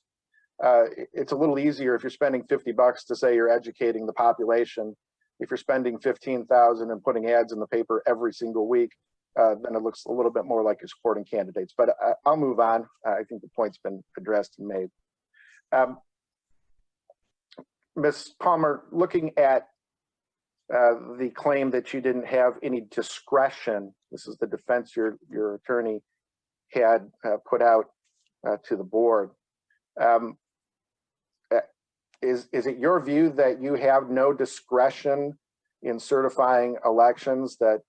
it's a little easier if you're spending $50 to say you're educating the population. If you're spending $15,000 and putting ads in the paper every single week, then it looks a little bit more like you're supporting candidates. But I'll move on. I think the point's been addressed and made. Ms. Palmer, looking at the claim that you didn't have any discretion, this is the defense your attorney had put out to the board. Is it your view that you have no discretion in certifying elections, that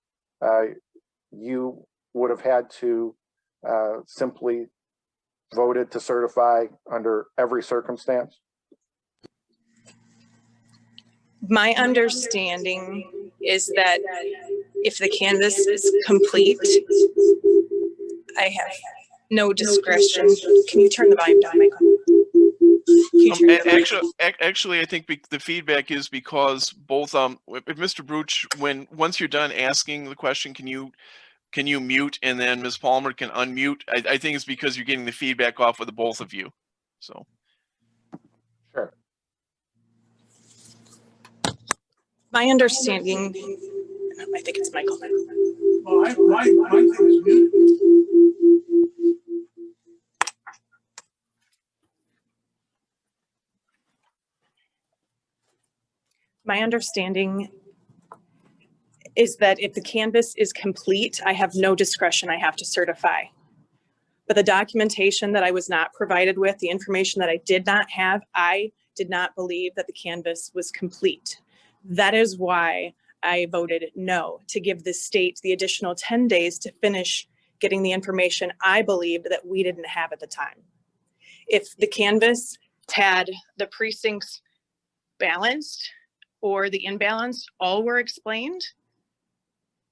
you would have had to simply voted to certify under every circumstance? My understanding is that if the canvas is complete, I have no discretion. Can you turn the volume down, Michael? Actually, I think the feedback is because both if Mr. Broch, once you're done asking the question, can you mute, and then Ms. Palmer can unmute. I think it's because you're getting the feedback off of the both of you. So. Sure. My understanding, I think it's Michael. Well, my thing is muted. My understanding is that if the canvas is complete, I have no discretion. I have to certify. But the documentation that I was not provided with, the information that I did not have, I did not believe that the canvas was complete. That is why I voted no, to give the state the additional 10 days to finish getting the information I believed that we didn't have at the time. If the canvas had the precincts balanced or the imbalanced all were explained,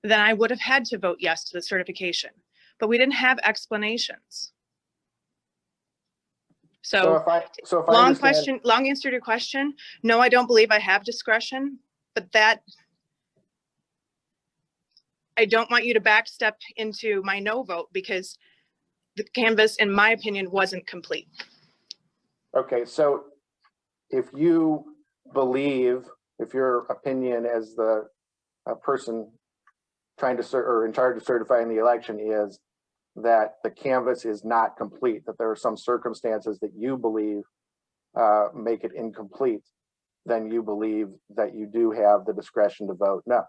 then I would have had to vote yes to the certification. But we didn't have explanations. So if I long understand, question, long answer to your question. No, I don't believe I have discretion, but that I don't want you to backstep into my no vote because the canvas, in my opinion, wasn't complete. okay, so if you believe, if your opinion as the person trying to or in charge of certifying the election is that the canvas is not complete, that there are some circumstances that you believe make it incomplete, then you believe that you do have the discretion to vote no.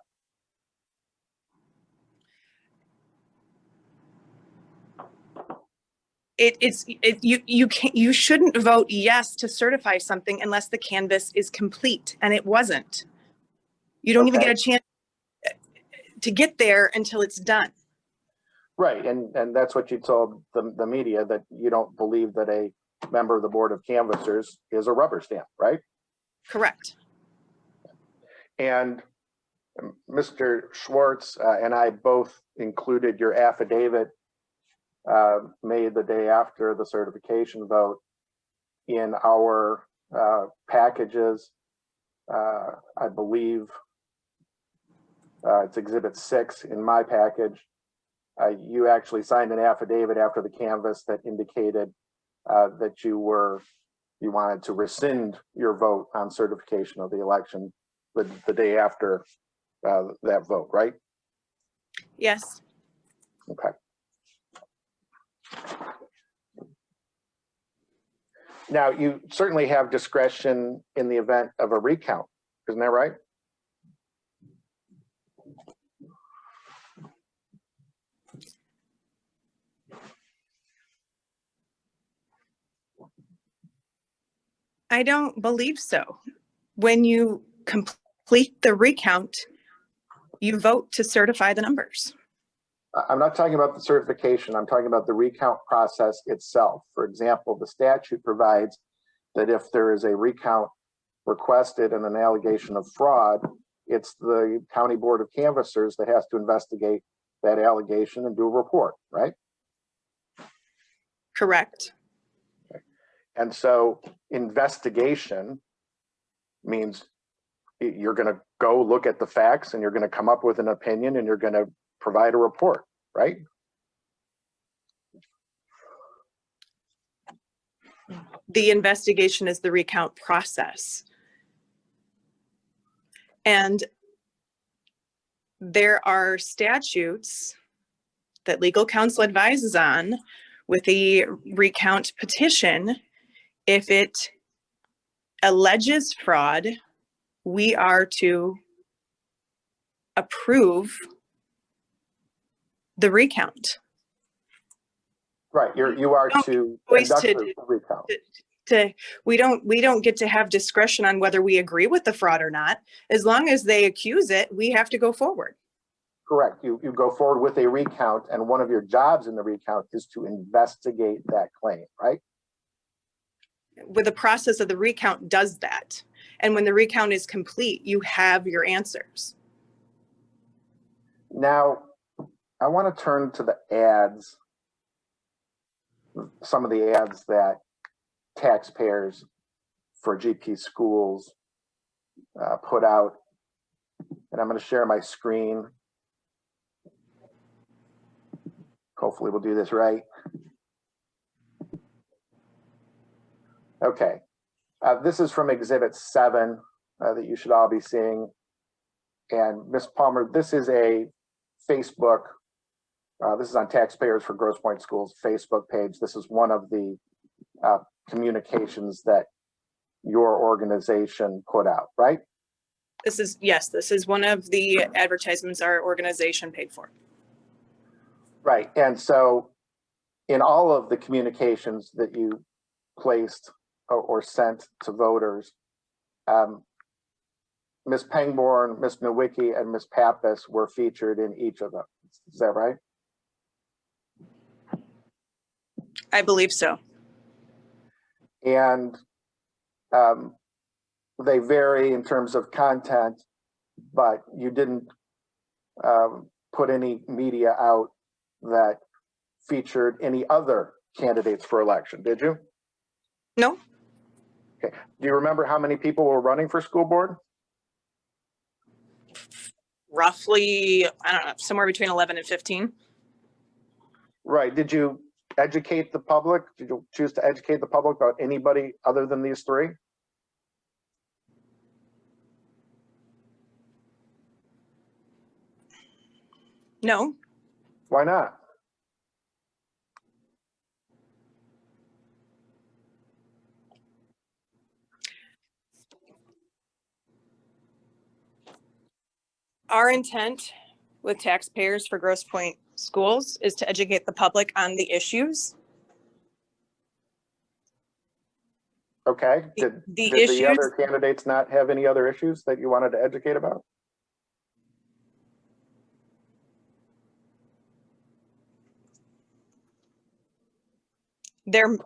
You shouldn't vote yes to certify something unless the canvas is complete, and it wasn't. You don't even Okay. get a chance to get there until it's done. Right, and that's what you told the media, that you don't believe that a member of the Board of Canvassers is a rubber stamp, right? Correct. And Mr. Schwartz and I both included your affidavit made the day after the certification vote in our packages. I believe it's Exhibit 6 in my package. You actually signed an affidavit after the canvass that indicated that you wanted to rescind your vote on certification of the election the day after that vote, right? Yes. Okay. Now, you certainly have discretion in the event of a recount, isn't that right? I don't believe so. When you complete the recount, you vote to certify the numbers. I'm not talking about the certification. I'm talking about the recount process itself. For example, the statute provides that if there is a recount requested and an allegation of fraud, it's the County Board of Canvassers that has to investigate that allegation and do a report, right? Correct. And so investigation means you're going to go look at the facts and you're going to come up with an opinion and you're going to provide a report, right? The investigation is the recount process. And there are statutes that legal counsel advises on with the recount petition. If it alleges fraud, we are to approve the recount. Right, you are to conduct the recount. We don't get to have discretion on whether we agree with the fraud or not. As long as they accuse it, we have to go forward. Correct. You go forward with a recount, and one of your jobs in the recount is to investigate that claim, right? With the process of the recount does that. And when the recount is complete, you have your answers. Now, I want to turn to the ads, some of the ads that taxpayers for GP schools put out. And I'm going to share my screen. Hopefully we'll do this right. Okay. This is from Exhibit 7 that you should all be seeing. And Ms. Palmer, this is a Facebook, this is on Taxpayers for Grosse Pointe Schools Facebook page. This is one of the communications that your organization put out, right? Yes, this is one of the advertisements our organization paid for. Right, and so in all of the communications that you placed or sent to voters, Ms. Pangborn, Ms. Nowicki, and Ms. Pappas were featured in each of them. Is that right? I believe so. And they vary in terms of content, but you didn't put any media out that featured any other candidates for election, did you? No, Do you remember how many people were running for school board? roughly, I don't know, somewhere between 11 and 15. Right. Did you educate the public? Did you choose to educate the public about anybody other than these three? No, Why not? our intent with taxpayers for Grosse Pointe Schools is to educate the public on the issues. Okay. The Did issues, the other candidates not have any other issues that you wanted to educate about? they're,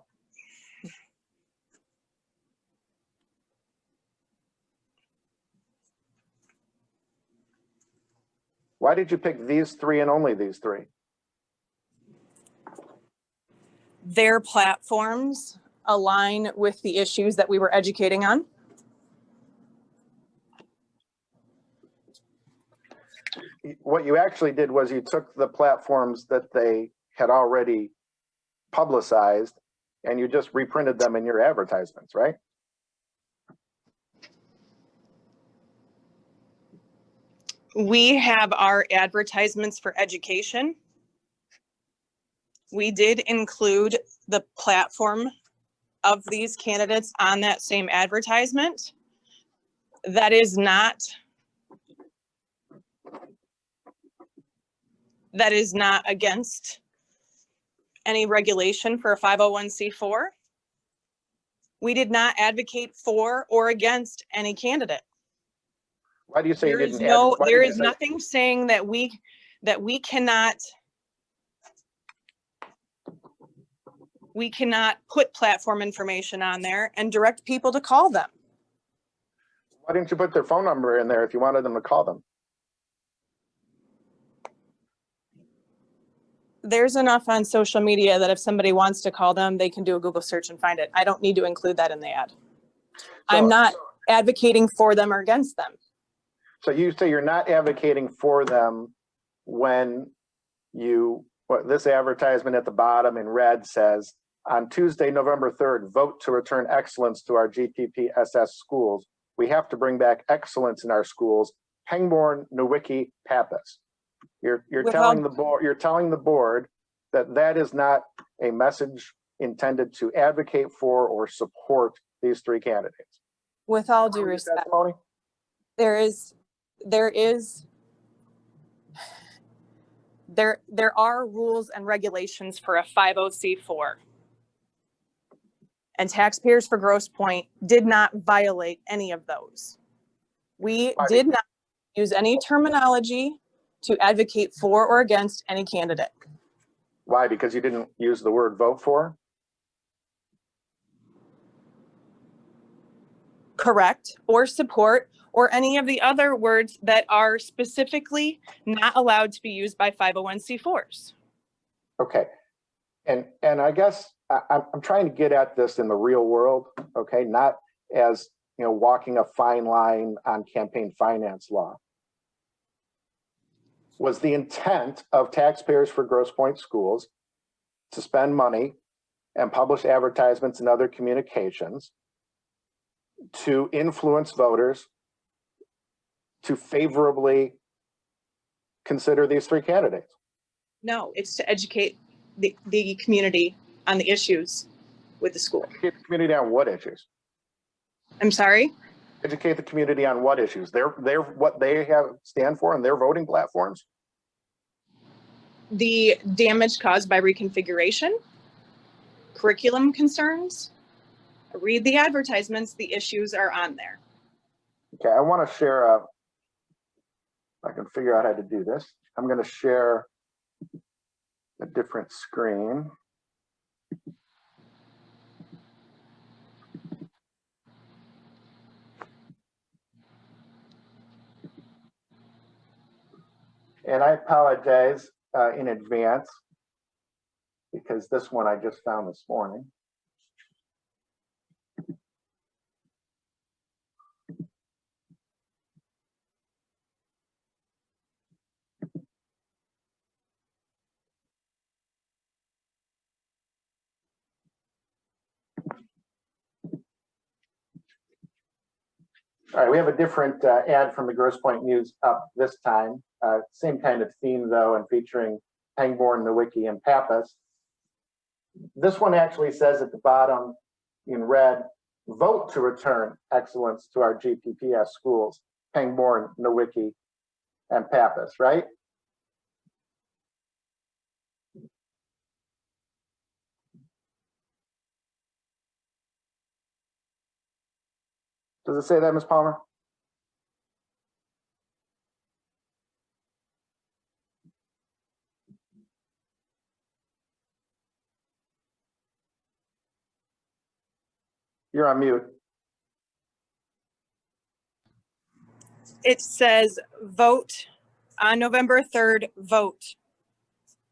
Why did you pick these three and only these three? their platforms align with the issues that we were educating on. What you actually did was you took the platforms that they had already publicized and you just reprinted them in your advertisements, right? We have our advertisements for education. We did include the platform of these candidates on that same advertisement. That is not against any regulation for a 501c4. We did not advocate for or against any candidate. Why do you say There you is didn't? no, Why did there you is say- nothing saying that we cannot put platform information on there and direct people to call them. Why didn't you put their phone number in there if you wanted them to call them? There's enough on social media that if somebody wants to call them, they can do a Google search and find it. I don't need to include that in the ad. I'm not advocating for them or against them. So you say you're not advocating for them when this advertisement at the bottom in red says, on Tuesday, November 3rd, vote to return excellence to our GPPSS schools. We have to bring back excellence in our schools. Pangbourne, Nowicki, Pappas. You're telling the board that is not a message intended to advocate for or support these three candidates. With all due respect, there are rules and regulations for a 50c4. And taxpayers for Grosse Pointe did not violate any of those. We did not use any terminology to advocate for or against any candidate. Why? Because you didn't use the word vote for? Correct, or support, or any of the other words that are specifically not allowed to be used by 501c4s. Okay. And I guess I'm trying to get at this in the real world, okay? Not as, walking a fine line on campaign finance law. Was the intent of taxpayers for Grosse Pointe schools to spend money and publish advertisements and other communications to influence voters to favorably consider these three candidates? No, it's to educate the community on the issues with the school. Educate the community on what issues? I'm sorry? Educate the community on what issues? They're what they stand for in their voting platforms? The damage caused by reconfiguration, curriculum concerns. Read the advertisements, the issues are on there. Okay, I want to share if I can figure out how to do this. I'm going to share a different screen. And I apologize in advance because this one I just found this morning. All right, we have a different ad from the Grosse Pointe News up this time. Same kind of theme though, and featuring Pangbourne, Nowicki, and Pappas. This one actually says at the bottom in red, vote to return excellence to our GPPS schools, Pangbourne, Nowicki, and Pappas, right? Does it say that, Ms. Palmer? You're on mute. It says vote on November 3rd, vote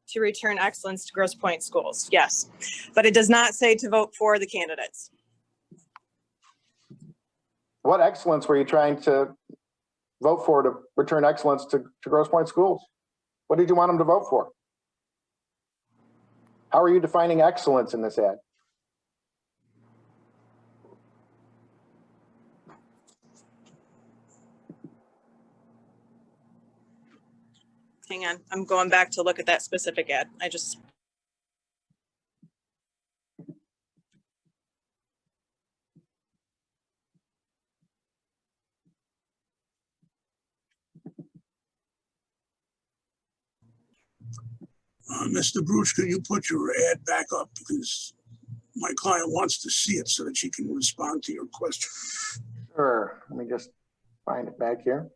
to return excellence to Grosse Pointe schools. Yes, but it does not say to vote for the candidates. What excellence were you trying to vote for to return excellence to Grosse Pointe schools? What did you want them to vote for? How are you defining excellence in this ad? Hang on, I'm going back to look at that specific ad. Mr. Broch, can you put your ad back up, because my client wants to see it so that she can respond to your question. Sure, let me just find it back here.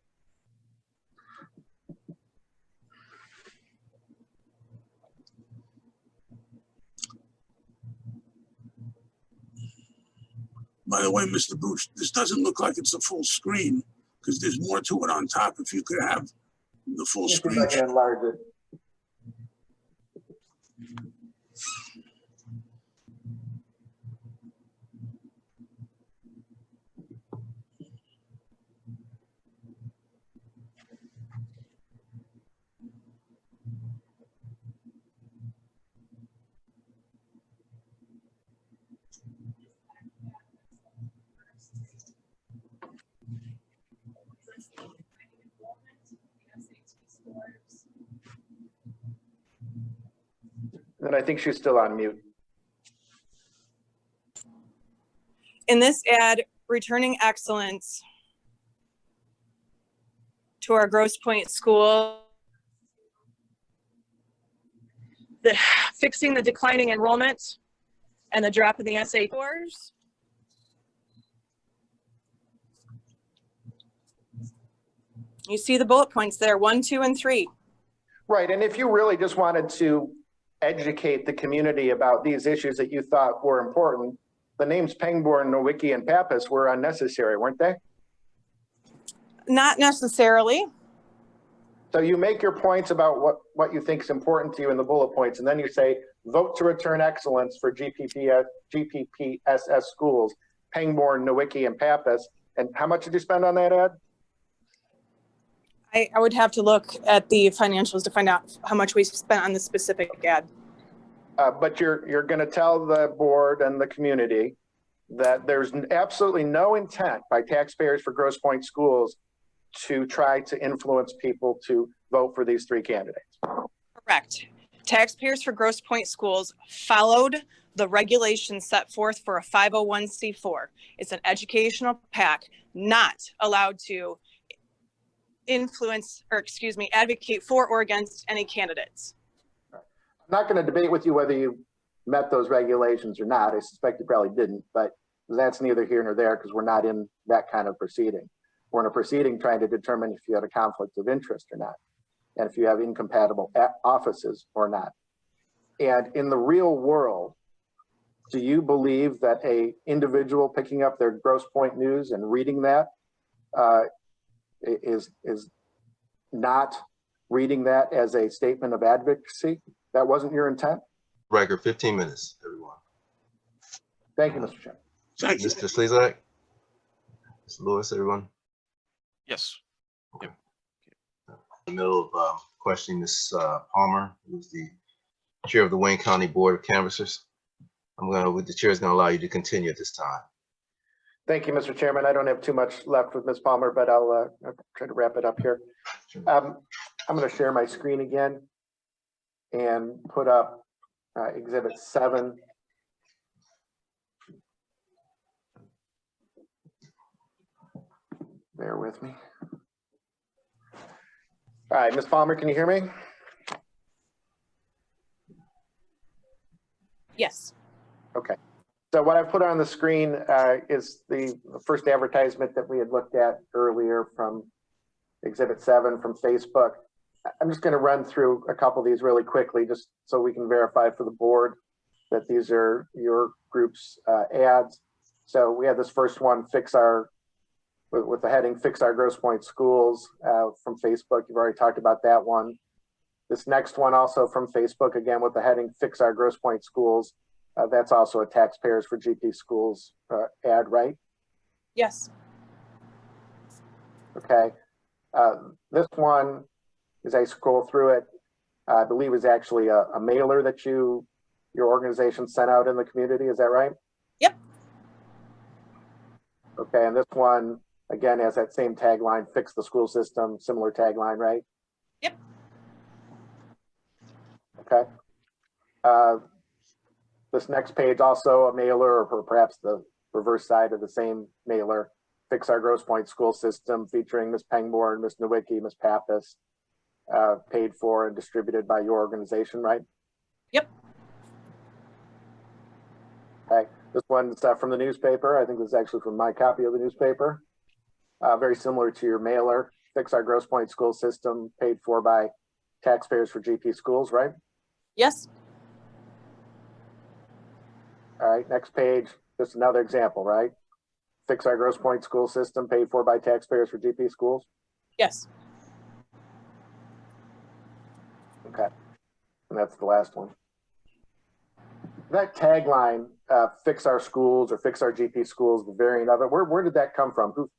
By the way, Mr. Broch, this doesn't look like it's a full screen, because there's more to it on top. If you could have the full See if screen. I can enlarge it. And I think she's still on mute. In this ad, returning excellence to our Grosse Pointe school, fixing the declining enrollment and the drop in the SAT scores. You see the bullet points there, 1, 2, and 3. Right, and if you really just wanted to educate the community about these issues that you thought were important, the names Pangbourne, Nowicki, and Pappas were unnecessary, weren't they? Not necessarily. So you make your points about what you think is important to you in the bullet points, and then you say, vote to return excellence for GPPSS schools, Pangbourne, Nowicki, and Pappas. And how much did you spend on that ad? I would have to look at the financials to find out how much we spent on the specific ad. But you're going to tell the board and the community that there's absolutely no intent by taxpayers for Grosse Pointe schools to try to influence people to vote for these three candidates. Correct. Taxpayers for Grosse Pointe schools followed the regulations set forth for a 501c4. It's an educational PAC, not allowed to influence, or excuse me, advocate for or against any candidates. I'm not going to debate with you whether you met those regulations or not. I suspect you probably didn't, but that's neither here nor there because we're not in that kind of proceeding. We're in a proceeding trying to determine if you have a conflict of interest or not, and if you have incompatible offices or not. And in the real world, do you believe that a individual picking up their Grosse Pointe News and reading that is not reading that as a statement of advocacy? That wasn't your intent? Record 15 minutes, everyone. Thank you, Mr. Chairman. Thank you. Mr. Slezak, Mr. Lewis, everyone. Yes. In the middle of questioning Ms. Palmer, who's the chair of the Wayne County Board of Canvassers. The chair is going to allow you to continue at this time. Thank you, Mr. Chairman. I don't have too much left with Ms. Palmer, but I'll try to wrap it up here. I'm going to share my screen again and put up Exhibit 7. Bear with me. All right, Ms. Palmer, can you hear me? Yes. Okay. So what I've put on the screen is the first advertisement that we had looked at earlier from Exhibit 7 from Facebook. I'm just going to run through a couple of these really quickly, just so we can verify for the board that these are your group's ads. So we have this first one, with the heading, Fix Our Grosse Pointe Schools from Facebook. You've already talked about that one. This next one also from Facebook, again, with the heading, Fix Our Grosse Pointe Schools. That's also a Taxpayers for GP Schools ad, right? Yes. Okay. This one, as I scroll through it, I believe is actually a mailer that your organization sent out in the community. Is that right? Yep. Okay. And this one, again, has that same tagline, Fix the School System, similar tagline, right? Yep. Okay. This next page also a mailer, or perhaps the reverse side of the same mailer, Fix Our Grosse Pointe School System, featuring Ms. Pangborn, Ms. Nowicki, Ms. Pappas, paid for and distributed by your organization, right? Yep. Okay. This one's from the newspaper. I think this is actually from my copy of the newspaper. Very similar to your mailer, Fix Our Grosse Pointe School System, paid for by Taxpayers for GP Schools, right? Yes. All right, next page, just another example, right? Fix Our Grosse Pointe School System, paid for by Taxpayers for GP Schools? Yes. Okay, and that's the last one. That tagline, Fix Our Schools or Fix Our GP Schools, the variant of it, where did that come from? Who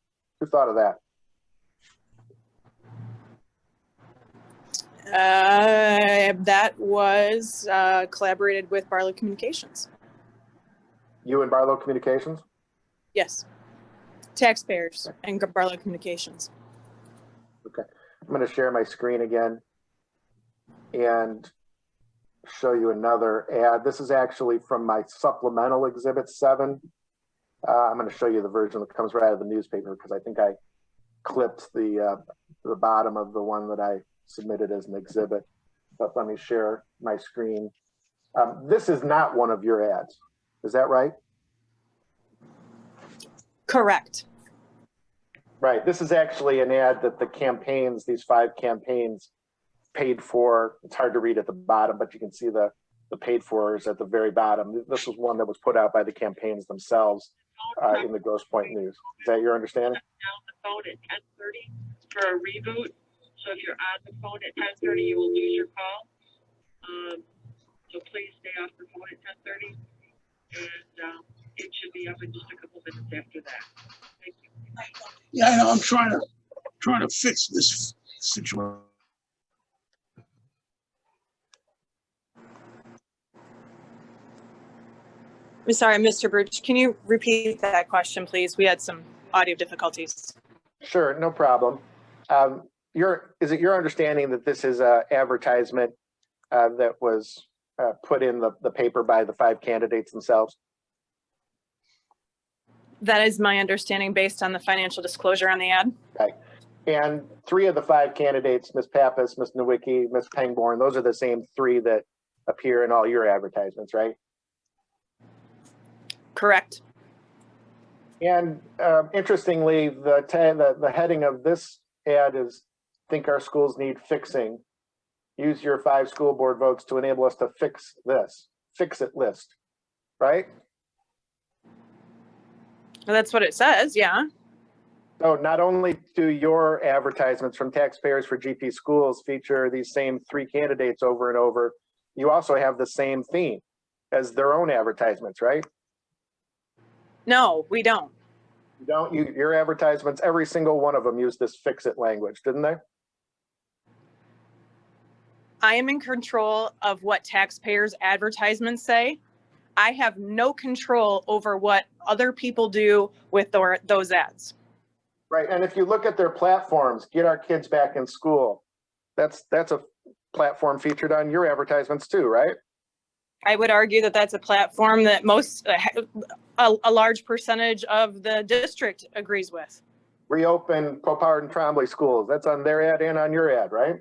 thought of that? That was collaborated with Barlow Communications. You and Barlow Communications? Yes. Taxpayers and Barlow Communications. Okay, I'm going to share my screen again and show you another ad. This is actually from my supplemental Exhibit 7. I'm going to show you the version that comes right out of the newspaper because I think I clipped the bottom of the one that I submitted as an exhibit. But let me share my screen. This is not one of your ads. Is that right? Correct. Right. This is actually an ad that the campaigns, these 5 campaigns, paid for. It's hard to read at the bottom, but you can see the paid fors at the very bottom. This was one that was put out by the campaigns themselves in the Grosse Pointe News. Is that your understanding? Down the phone at 10:30 for a reboot. So if you're on the phone at 10:30, you will lose your call. So please stay off the phone at 10:30, and it should be up in just a couple minutes after that. Thank you. Yeah, I know, I'm trying to fix this situation. I'm sorry, Mr. Broch, can you repeat that question, please? We had some audio difficulties. Sure, no problem. Is it your understanding that this is an advertisement that was put in the paper by the 5 candidates themselves? That is my understanding based on the financial disclosure on the ad. Okay. And 3 of the 5 candidates, Ms. Pappas, Ms. Nowicki, Ms. Pangborn, those are the same 3 that appear in all your advertisements, right? Correct. And interestingly, the heading of this ad is Think Our Schools Need Fixing. Use your 5 school board votes to enable us to fix this. Fix it list, right? Well, that's what it says, yeah. So not only do your advertisements from Taxpayers for GP Schools feature these same 3 candidates over and over, you also have the same theme as their own advertisements, right? No, we don't. You don't. Your advertisements, every single one of them use this fix it language, didn't they? I am in control of what taxpayers' advertisements say. I have no control over what other people do with those ads. Right, and if you look at their platforms, Get Our Kids Back in School, that's a platform featured on your advertisements too, right? I would argue that that's a platform that a large percentage of the district agrees with. Reopen Popard and Trombley schools, that's on their ad and on your ad, right?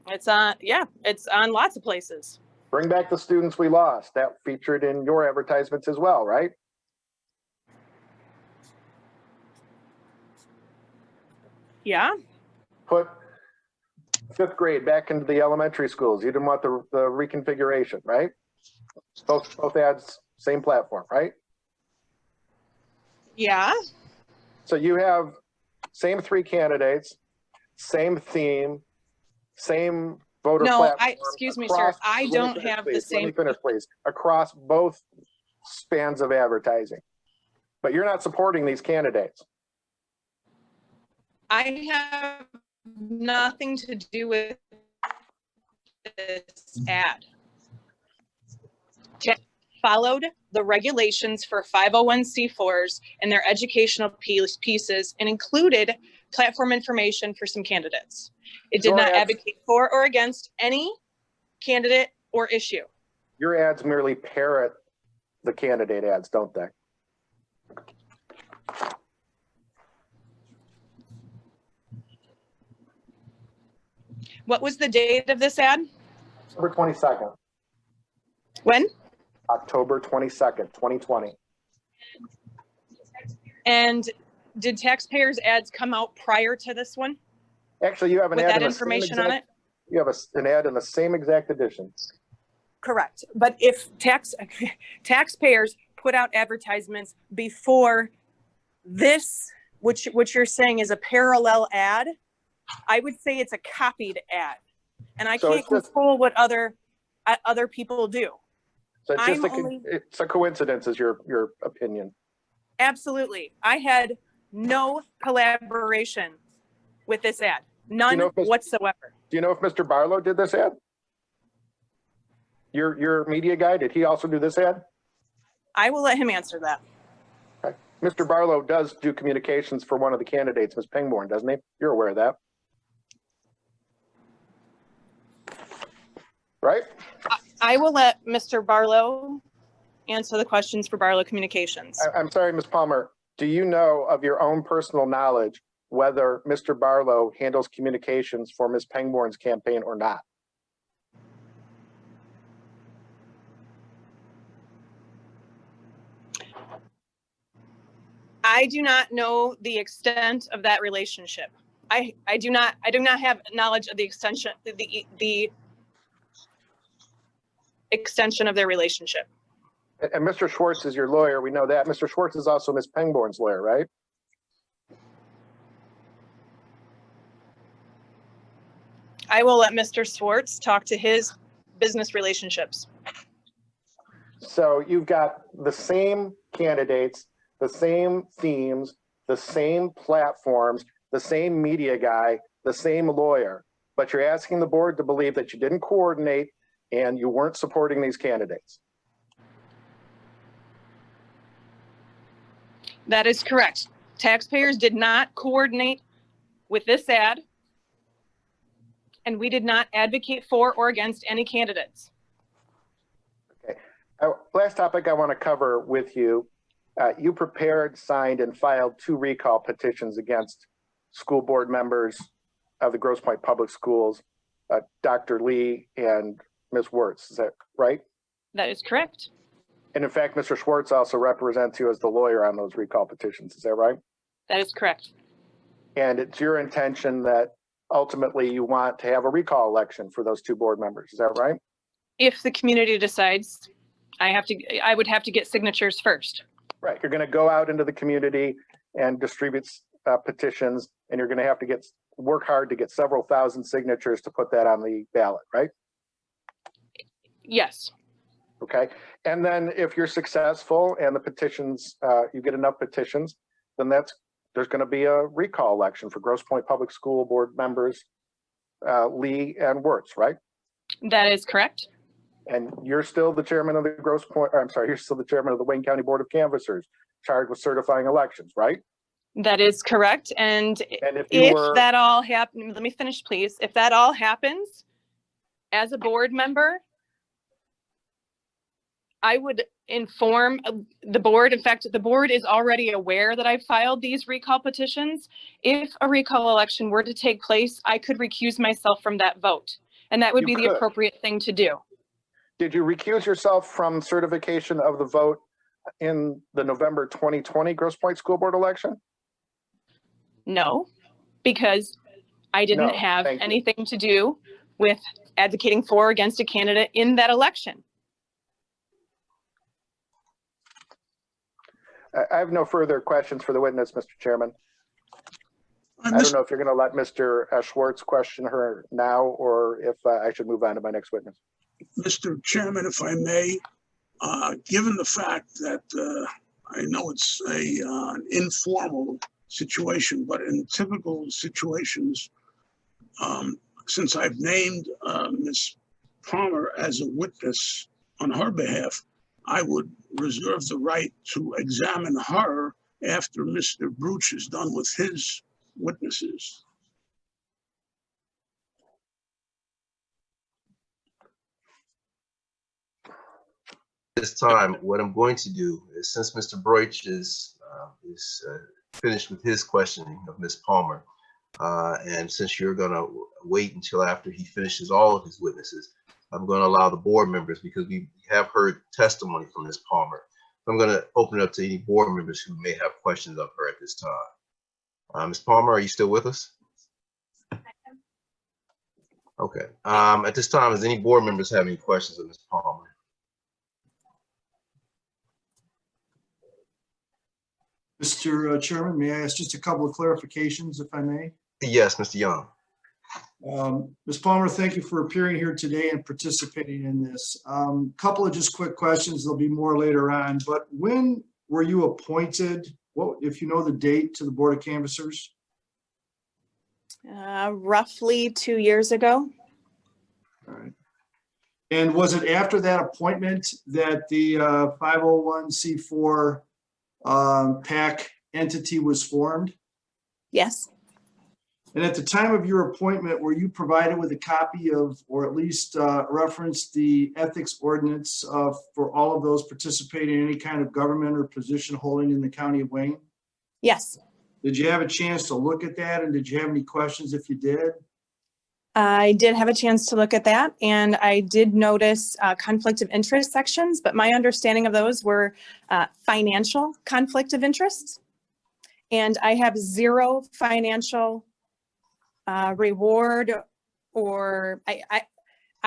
It's on, yeah, it's on lots of places. Bring Back the Students We Lost, that featured in your advertisements as well, right? Yeah. Put 5th grade back into the elementary schools. You didn't want the reconfiguration, right? Both ads, same platform, right? Yeah. So you have same 3 candidates, same theme, same voter platform. Excuse me, sir. I don't have the same. Let me finish, please. Across both spans of advertising. But you're not supporting these candidates. I have nothing to do with this ad. Followed the regulations for 501c4s and their educational pieces and included platform information for some candidates. It did not advocate for or against any candidate or issue. Your ads merely parrot the candidate ads, don't they? What was the date of this ad? October 22nd. When? October 22nd, 2020. And did taxpayers' ads come out prior to this one? Actually, you have an with ad that in information on it? You have an ad in the same exact edition. Correct. But if taxpayers put out advertisements before this, which you're saying is a parallel ad, I would say it's a copied ad. And I can't control what other people do. So it's a coincidence, is your opinion. Absolutely. I had no collaboration with this ad. None whatsoever. Do you know if Mr. Barlow did this ad? Your media guy, did he also do this ad? I will let him answer that. Okay. Mr. Barlow does do communications for one of the candidates, Ms. Pangborn, doesn't he? You're aware of that. Right? I will let Mr. Barlow answer the questions for Barlow Communications. I'm sorry, Ms. Palmer. Do you know of your own personal knowledge whether Mr. Barlow handles communications for Ms. Pangborn's campaign or not? I do not know the extent of that relationship. I do not have knowledge of the extension extension of their relationship. And Mr. Schwartz is your lawyer. We know that. Mr. Schwartz is also Ms. Pangborn's lawyer, right? I will let Mr. Schwartz talk to his business relationships. So you've got the same candidates, the same themes, the same platforms, the same media guy, the same lawyer, but you're asking the board to believe that you didn't coordinate and you weren't supporting these candidates. That is correct. Taxpayers did not coordinate with this ad, and we did not advocate for or against any candidates. Okay. Last topic I want to cover with you. You prepared, signed, and filed 2 recall petitions against school board members of the Grosse Pointe Public Schools, Dr. Lee and Ms. Wirtz. Is that right? That is correct. And in fact, Mr. Schwartz also represents you as the lawyer on those recall petitions. Is that right? That is correct. And it's your intention that ultimately you want to have a recall election for those 2 board members. Is that right? If the community decides, I would have to get signatures first. Right. You're going to go out into the community and distribute petitions, and you're going to have to work hard to get several thousand signatures to put that on the ballot, right? Yes. Okay. And then if you're successful and the petitions, you get enough petitions, then there's going to be a recall election for Grosse Pointe Public School board members, Lee and Wirtz, right? That is correct. And you're still the chairman of the Grosse Pointe, I'm sorry, you're still the chairman of the Wayne County Board of Canvassers, charged with certifying elections, right? That is correct. And And if you if were, that all happens, let me finish, please. If that all happens, as a board member, I would inform the board. In fact, the board is already aware that I filed these recall petitions. If a recall election were to take place, I could recuse myself from that vote. And that would You be the could. appropriate thing to do. did you recuse yourself from certification of the vote in the November 2020 Grosse Pointe School Board election? No, because I didn't No, have thank you. anything to do with advocating for or against a candidate in that election. I have no further questions for the witness, Mr. Chairman. I don't know if you're going to let Mr. Schwartz question her now, or if I should move on to my next witness. Mr. Chairman, if I may, given the fact that I know it's an informal situation, but in typical situations, since I've named Ms. Palmer as a witness on her behalf, I would reserve the right to examine her after Mr. Broch is done with his witnesses. This time, what I'm going to do is, since Mr. Broch is finished with his questioning of Ms. Palmer, and since you're going to wait until after he finishes all of his witnesses, I'm going to allow the board members, because we have heard testimony from Ms. Palmer. I'm going to open it up to any board members who may have questions of her at this time. Ms. Palmer, are you still with us? Okay. At this time, does any board members have any questions of Ms. Palmer? Mr. Chairman, may I ask just a couple of clarifications, if I may? Yes, Mr. Young. Ms. Palmer, thank you for appearing here today and participating in this. Couple of just quick questions. There'll be more later on, but when were you appointed? What, if you know the date, to the Board of Canvassers? Roughly 2 years ago. All right. And was it after that appointment that the 501c4 PAC entity was formed? Yes. And at the time of your appointment, were you provided with a copy of, or at least referenced the ethics ordinance for all of those participating in any kind of government or position holding in the county of Wayne? Yes. Did you have a chance to look at that? And did you have any questions if you did? I did have a chance to look at that, and I did notice conflict of interest sections, but my understanding of those were financial conflict of interest. And I have zero financial reward, or I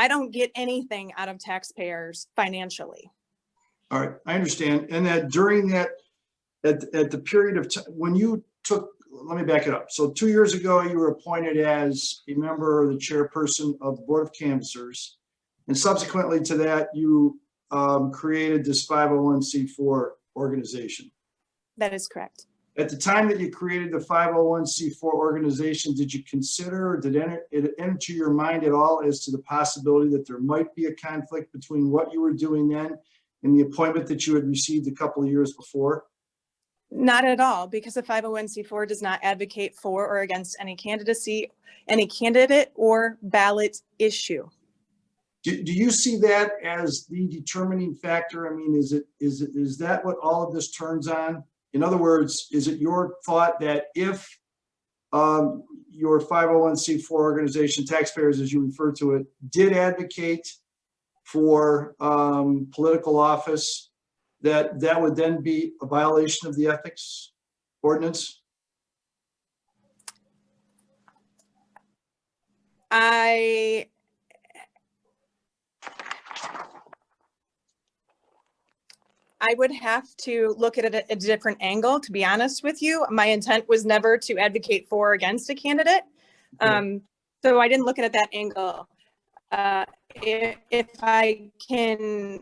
don't get anything out of taxpayers financially. All right, I understand. And that during that, at the period of time when you took, let me back it up. So 2 years ago, you were appointed as a member or the chairperson of the Board of Canvassers. And subsequently to that, you created this 501c4 organization. That is correct. At the time that you created the 501c4 organization, did you consider, or did it enter your mind at all as to the possibility that there might be a conflict between what you were doing then and the appointment that you had received a couple of years before? Not at all, because the 501c4 does not advocate for or against any candidacy, any candidate or ballot issue. Do you see that as the determining factor? I mean, is that what all of this turns on? In other words, is it your thought that if your 501c4 organization, taxpayers as you refer to it, did advocate for political office, that would then be a violation of the ethics ordinance? I would have to look at it at a different angle, to be honest with you. My intent was never to advocate for or against a candidate. So I didn't look at it that angle. If I can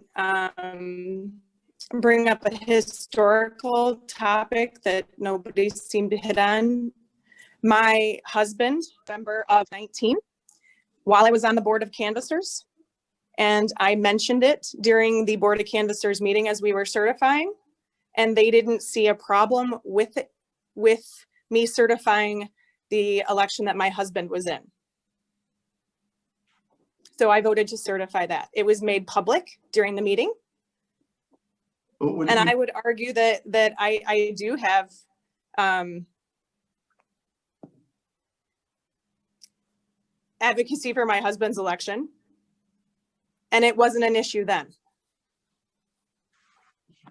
bring up a historical topic that nobody seemed to hit on. My husband, November of 19, while I was on the Board of Canvassers, And I mentioned it during the Board of Canvassers meeting as we were certifying, and they didn't see a problem with it, with me certifying the election that my husband was in. So I voted to certify that. It was made public during the meeting. And I would argue that I do have advocacy for my husband's election, and it wasn't an issue then.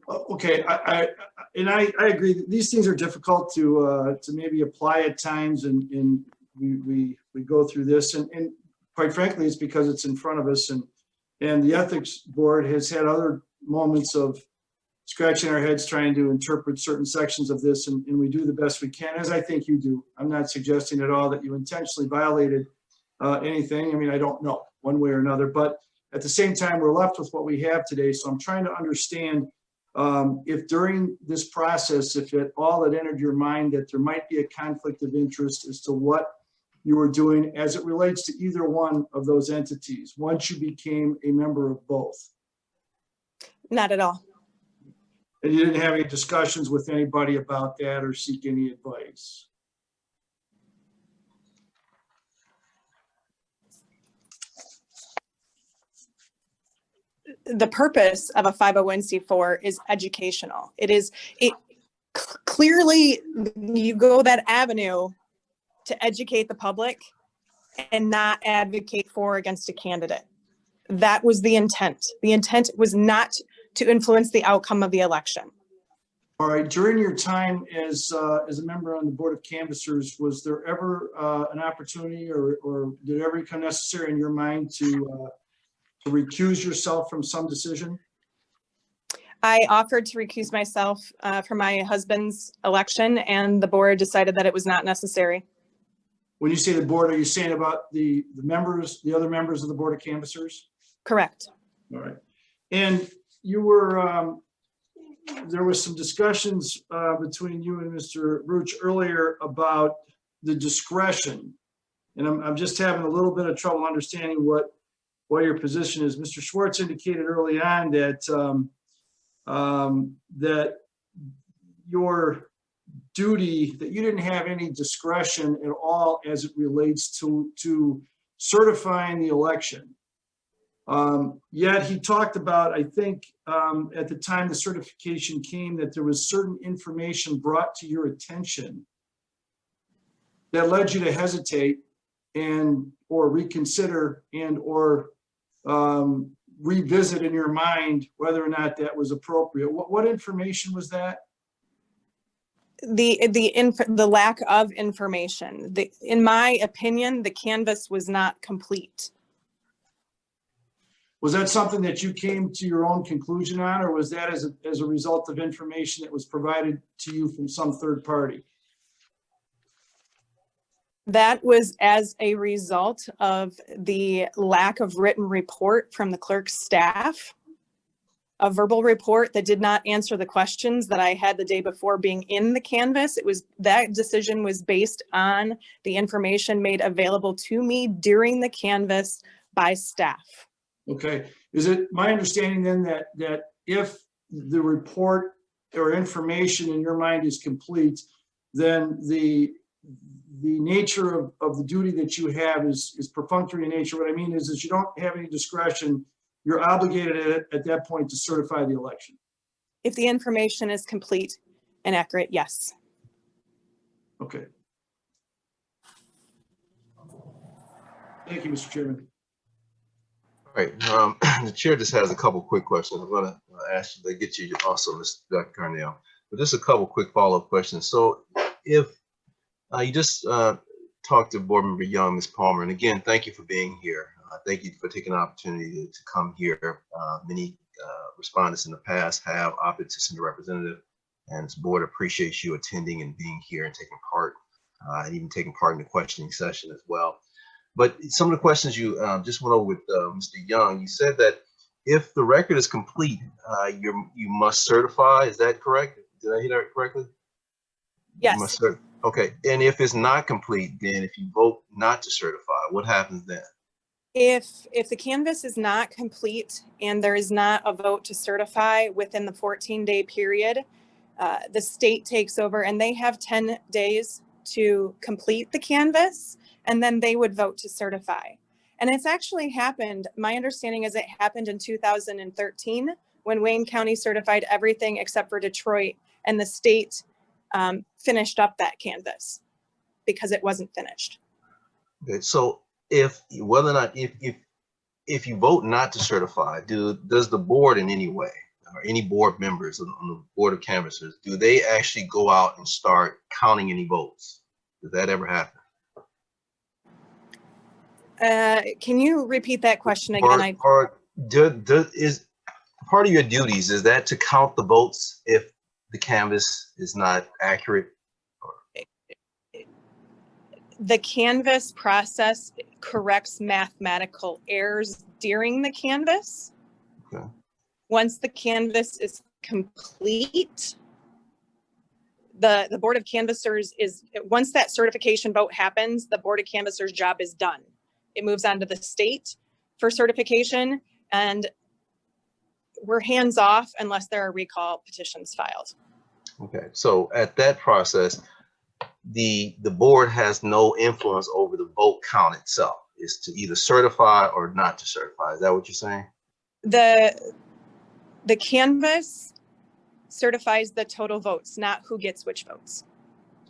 Okay, I agree that these things are difficult to maybe apply at times, and we go through this, and quite frankly, it's because it's in front of us, and the ethics board has had other moments of scratching our heads trying to interpret certain sections of this, and we do the best we can, as I think you do. I'm not suggesting at all that you intentionally violated anything. I mean, I don't know one way or another, but at the same time, we're left with what we have today. So I'm trying to understand if during this process, if at all it entered your mind that there might be a conflict of interest as to what you were doing as it relates to either one of those entities once you became a member of both. Not at all. And you didn't have any discussions with anybody about that or seek any advice? The purpose of a 501c4 is educational. Clearly you go that avenue to educate the public and not advocate for or against a candidate. That was the intent. The intent was not to influence the outcome of the election. All right, during your time as a member on the Board of Canvassers, was there ever an opportunity or did it ever become necessary in your mind to recuse yourself from some decision? I offered to recuse myself from my husband's election, and the board decided that it was not necessary. When you say the board, are you saying about the members, the other members of the Board of Canvassers? Correct. All right. And you were, there was some discussions between you and Mr. Broch earlier about the discretion. And I'm just having a little bit of trouble understanding what your position is. Mr. Schwartz indicated early on that that your duty, that you didn't have any discretion at all as it relates to certifying the election. Yet he talked about, I think, at the time the certification came, that there was certain information brought to your attention that led you to hesitate or reconsider or revisit in your mind whether or not that was appropriate. What information was that? The lack of information. In my opinion, the canvas was not complete. Was that something that you came to your own conclusion on, or was that as a result of information that was provided to you from some third party? That was as a result of the lack of written report from the clerk's staff, a verbal report that did not answer the questions that I had the day before being in the canvas. That decision was based on the information made available to me during the canvas by staff. Okay, is it my understanding then that if the report or information in your mind is complete, then the nature of the duty that you have is perfunctory in nature? What I mean is you don't have any discretion. You're obligated at that point to certify the election. If the information is complete and accurate, yes. Okay. Thank you, Mr. Chairman. All right, the chair just has a couple quick questions. I'm going to ask you to get you also, Dr. Carnell, but just a couple quick follow-up questions. So if you just talked to Board Member Young, Ms. Palmer, and again, thank you for being here. Thank you for taking the opportunity to come here. Many respondents in the past have opted to send a representative, and this board appreciates you attending and being here and taking part, and even taking part in the questioning session as well. But some of the questions you just went over with Mr. Young, you said that if the record is complete, you must certify. Is that correct? Did I hear that correctly? Yes. Okay, and if it's not complete, then if you vote not to certify, what happens then? If the canvas is not complete and there is not a vote to certify within the 14-day period, the state takes over and they have 10 days to complete the canvas, and then they would vote to certify. And it's actually happened, my understanding is it happened in 2013 when Wayne County certified everything except for Detroit, and the state finished up that canvas because it wasn't finished. Okay, so if whether or not if you vote not to certify, does the board in any way, or any board members on the board of canvassers, do they actually go out and start counting any votes? Does that ever happen? Can you repeat that question again? Or is part of your duties, is that to count the votes if the canvas is not accurate? The canvas process corrects mathematical errors during the canvas. Okay. Once the canvas is complete, the Board of Canvassers once that certification vote happens, the Board of Canvassers' job is done. It moves on to the state for certification, and we're hands off unless there are recall petitions filed. Okay, so at that process, the board has no influence over the vote count itself. It's to either certify or not to certify. Is that what you're saying? The canvas certifies the total votes, not who gets which votes.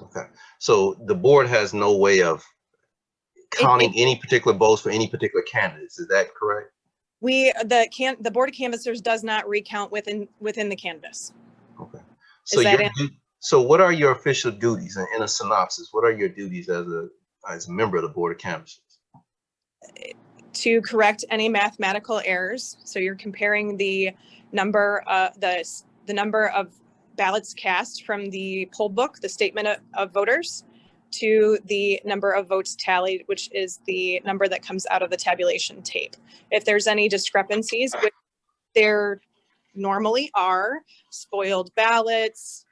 Okay, so the board has no way of counting any particular votes for any particular candidates. Is that correct? The Board of Canvassers does not recount within the canvas. Okay. So what are your official duties in a synopsis? What are your duties as a member of the Board of Canvassers? To correct any mathematical errors. So you're comparing the number of ballots cast from the poll book, the statement of voters, to the number of votes tallied, which is the number that comes out of the tabulation tape. If there's any discrepancies, which there normally are, spoiled ballots,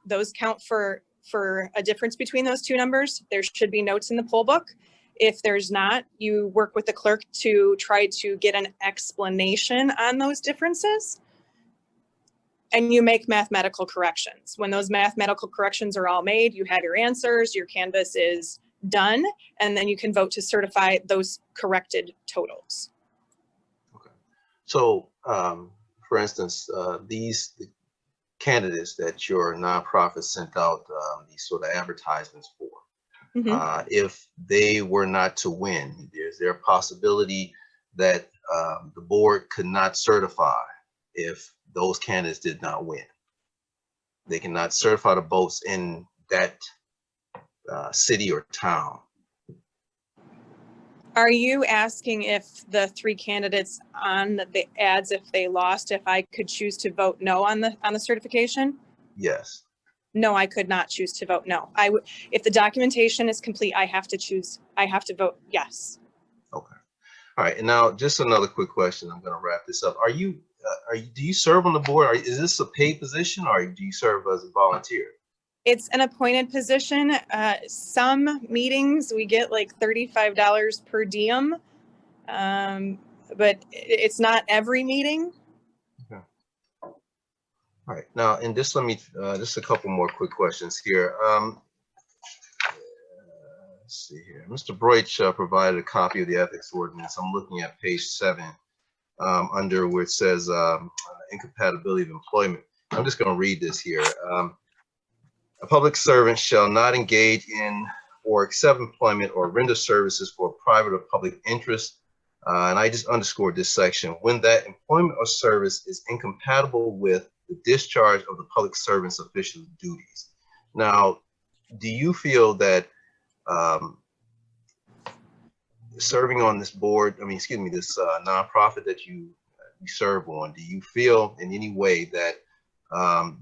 those count for a difference between those two numbers. There should be notes in the poll book. If there's not, you work with the clerk to try to get an explanation on those differences, and you make mathematical corrections. When those mathematical corrections are all made, you have your answers, your canvas is done, and then you can vote to certify those corrected totals. Okay. So, for instance, the candidates that your nonprofit sent out these sort of advertisements for, if they were not to win, is there a possibility that the board could not certify if those candidates did not win? They cannot certify the votes in that city or town. Are you asking if the three candidates on the ads, if they lost, if I could choose to vote no on the certification? Yes. No, I could not choose to vote no. If the documentation is complete, I have to vote yes. Okay. All right. And now just another quick question. I'm going to wrap this up. Do you serve on the board? Is this a paid position, or do you serve as a volunteer? It's an appointed position. Some meetings we get like $35 per diem, but it's not every meeting. Okay. All right. Now, and just just a couple more quick questions here. Let's see here. Mr. Broch provided a copy of the ethics ordinance. I'm looking at page 7, under where it says incompatibility of employment. I'm just going to read this here. A public servant shall not engage in or accept employment or render services for private or public interest. And I just underscored this section: when that employment or service is incompatible with the discharge of the public servant's official duties. Now, do you feel that serving on this board, this nonprofit that you serve on, do you feel in any way that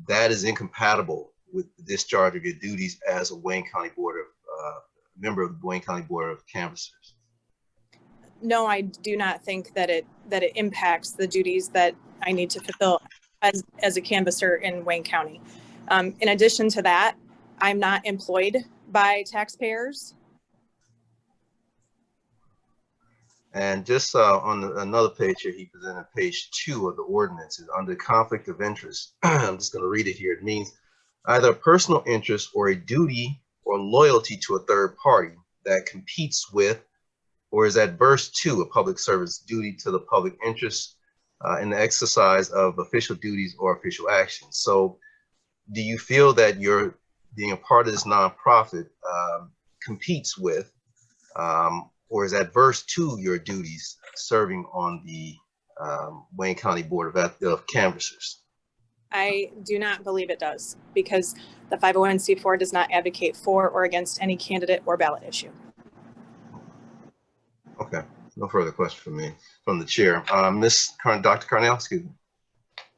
that is incompatible with the discharge of your duties as a Wayne County member of the Wayne County Board of Canvassers? No, I do not think that it impacts the duties that I need to fulfill as a canvasser in Wayne County. In addition to that, I'm not employed by taxpayers. And just on another page here, he presented page 2 of the ordinance is under conflict of interest. I'm just going to read it here. It means either a personal interest or a duty or loyalty to a third party that competes with or is adverse to a public service duty to the public interest in the exercise of official duties or official actions. So do you feel that you're being a part of this nonprofit competes with or is adverse to your duties serving on the Wayne County Board of Canvassers? I do not believe it does, because the 501c4 does not advocate for or against any candidate or ballot issue. Okay, no further question from me, from the chair. Dr. Carnell, excuse me.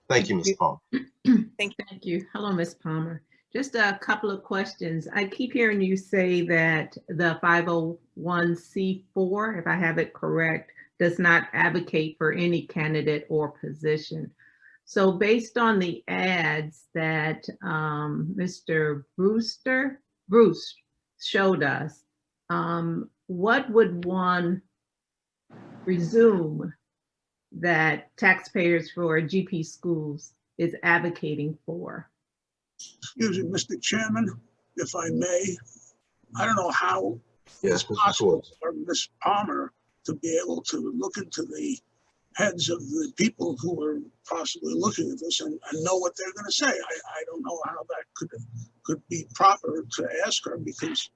Thank you, Ms. Palmer. Thank you. Thank you. Hello, Ms. Palmer. Just a couple of questions. I keep hearing you say that the 501c4, if I have it correct, does not advocate for any candidate or position. So based on the ads that Mr. Bruce showed us, what would one presume that taxpayers for GP schools is advocating for? Excuse me, Mr. Chairman, if I may, I don't know how Yes, it's Mr. possible Schwartz. for Ms. Palmer to be able to look into the heads of the people who are possibly looking at this and know what they're going to say. I don't know how that could be proper to ask her, because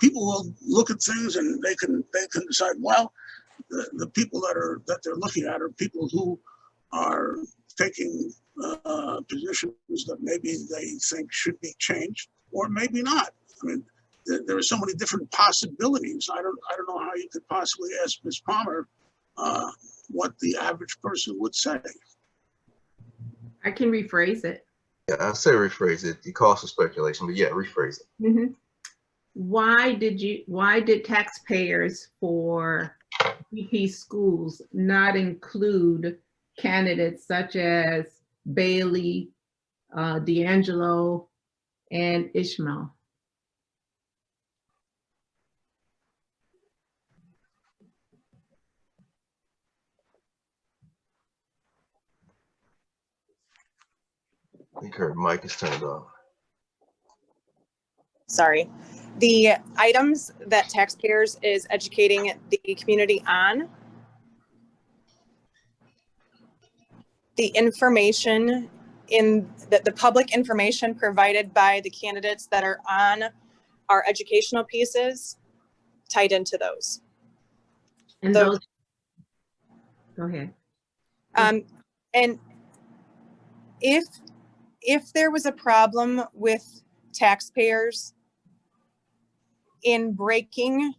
people will look at things and they can decide, well, the people that they're looking at are people who are taking positions that maybe they think should be changed or maybe not. I mean, there are so many different possibilities. I don't know how you could possibly ask Ms. Palmer what the average person would say. I can rephrase it. Yeah, I say rephrase it. It calls for speculation, but yeah, rephrase it. Mm-hmm. Why did taxpayers for GP schools not include candidates such as Bailey, D'Angelo, and Ishmael? I think her mic is turned off. Sorry. The items that taxpayers is educating the community on, the information in the public information provided by the candidates that are on our educational pieces tied into those. And those, go ahead. And if there was a problem with taxpayers in breaking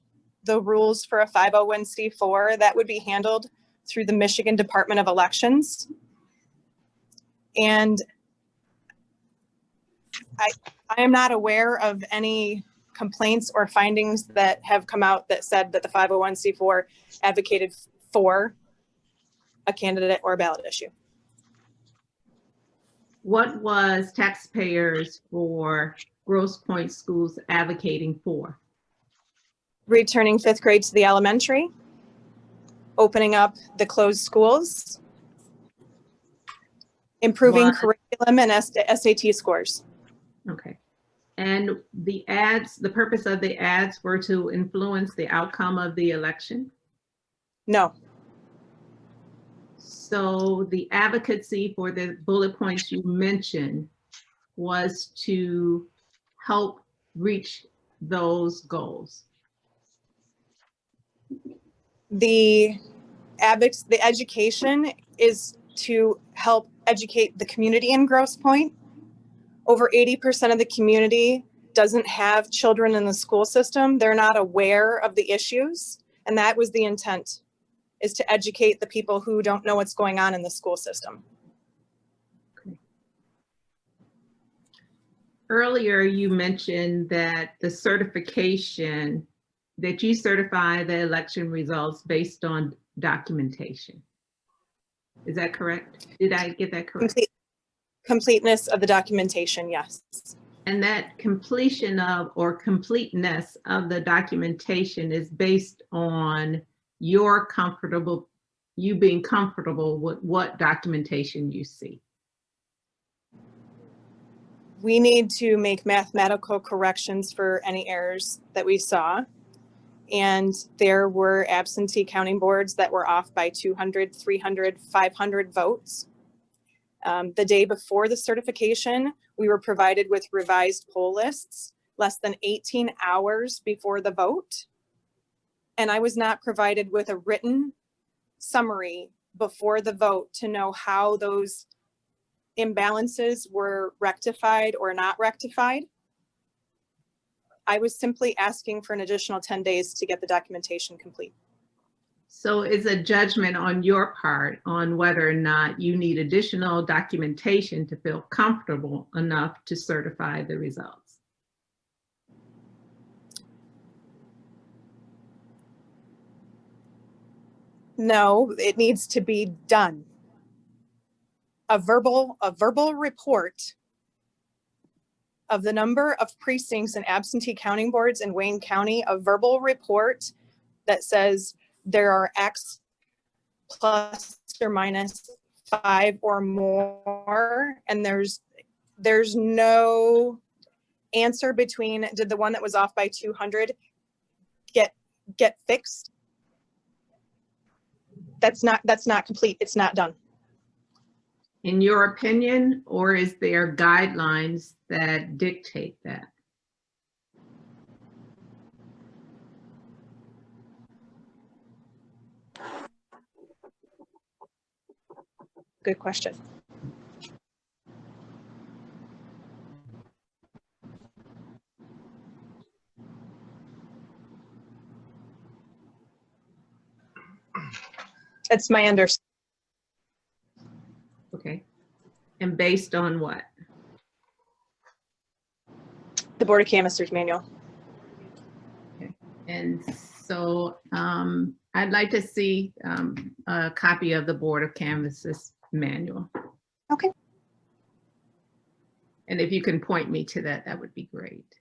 the rules for a 501c4, that would be handled through the Michigan Department of Elections. And I am not aware of any complaints or findings that have come out that said that the 501c4 advocated for a candidate or a ballot issue. What was taxpayers for Grosse Pointe schools advocating for? Returning 5th grade to the elementary, opening up the closed schools, improving curriculum and SAT scores. Okay. And the ads, the purpose of the ads were to influence the outcome of the election? No. So the advocacy for the bullet points you mentioned was to help reach those goals. The education is to help educate the community in Grosse Pointe. Over 80% of the community doesn't have children in the school system. They're not aware of the issues. And that was the intent, is to educate the people who don't know what's going on in the school system. Okay. Earlier, you mentioned that the certification, that you certify the election results based on documentation. Is that correct? Did I get that correct? Completeness of the documentation, yes. And that completion of or completeness of the documentation is based on you being comfortable with what documentation you see? We need to make mathematical corrections for any errors that we saw. And there were absentee counting boards that were off by 200, 300, 500 votes. The day before the certification, we were provided with revised poll lists less than 18 hours before the vote. And I was not provided with a written summary before the vote to know how those imbalances were rectified or not rectified. I was simply asking for an additional 10 days to get the documentation complete. So it's a judgment on your part on whether or not you need additional documentation to feel comfortable enough to certify the results. No, it needs to be done. A verbal report of the number of precincts and absentee counting boards in Wayne County, a verbal report that says there are X plus or minus 5 or more, and there's no answer between did the one that was off by 200 get fixed. That's not complete. It's not done. In your opinion, or is there guidelines that dictate that? Good question. It's my understanding. Okay. And based on what? The Board of Canvassers manual. Okay. And so I'd like to see a copy of the Board of Canvassers manual. Okay. And if you can point me to that, that would be great.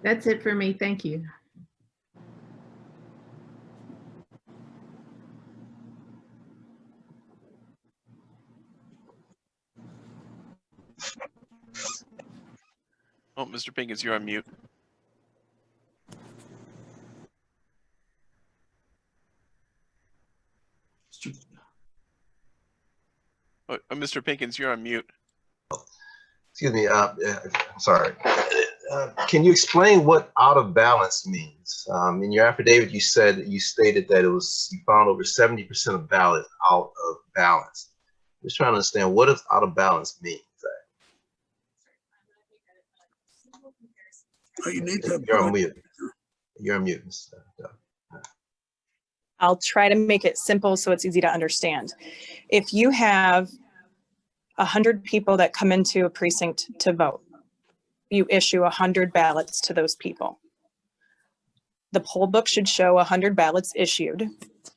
That's it for me. Thank you. Oh, Mr. Pinkins, you're on mute. Oh, Mr. Pinkins, you're on mute. Excuse me, I'm sorry. Can you explain what out of balance means? In your affidavit, you stated that you found over 70% of ballots out of balance. Just trying to understand, what does out of balance mean? Oh, you need to. You're on mute. You're on mute. I'll try to make it simple so it's easy to understand. If you have 100 people that come into a precinct to vote, you issue 100 ballots to those people. The poll book should show 100 ballots issued,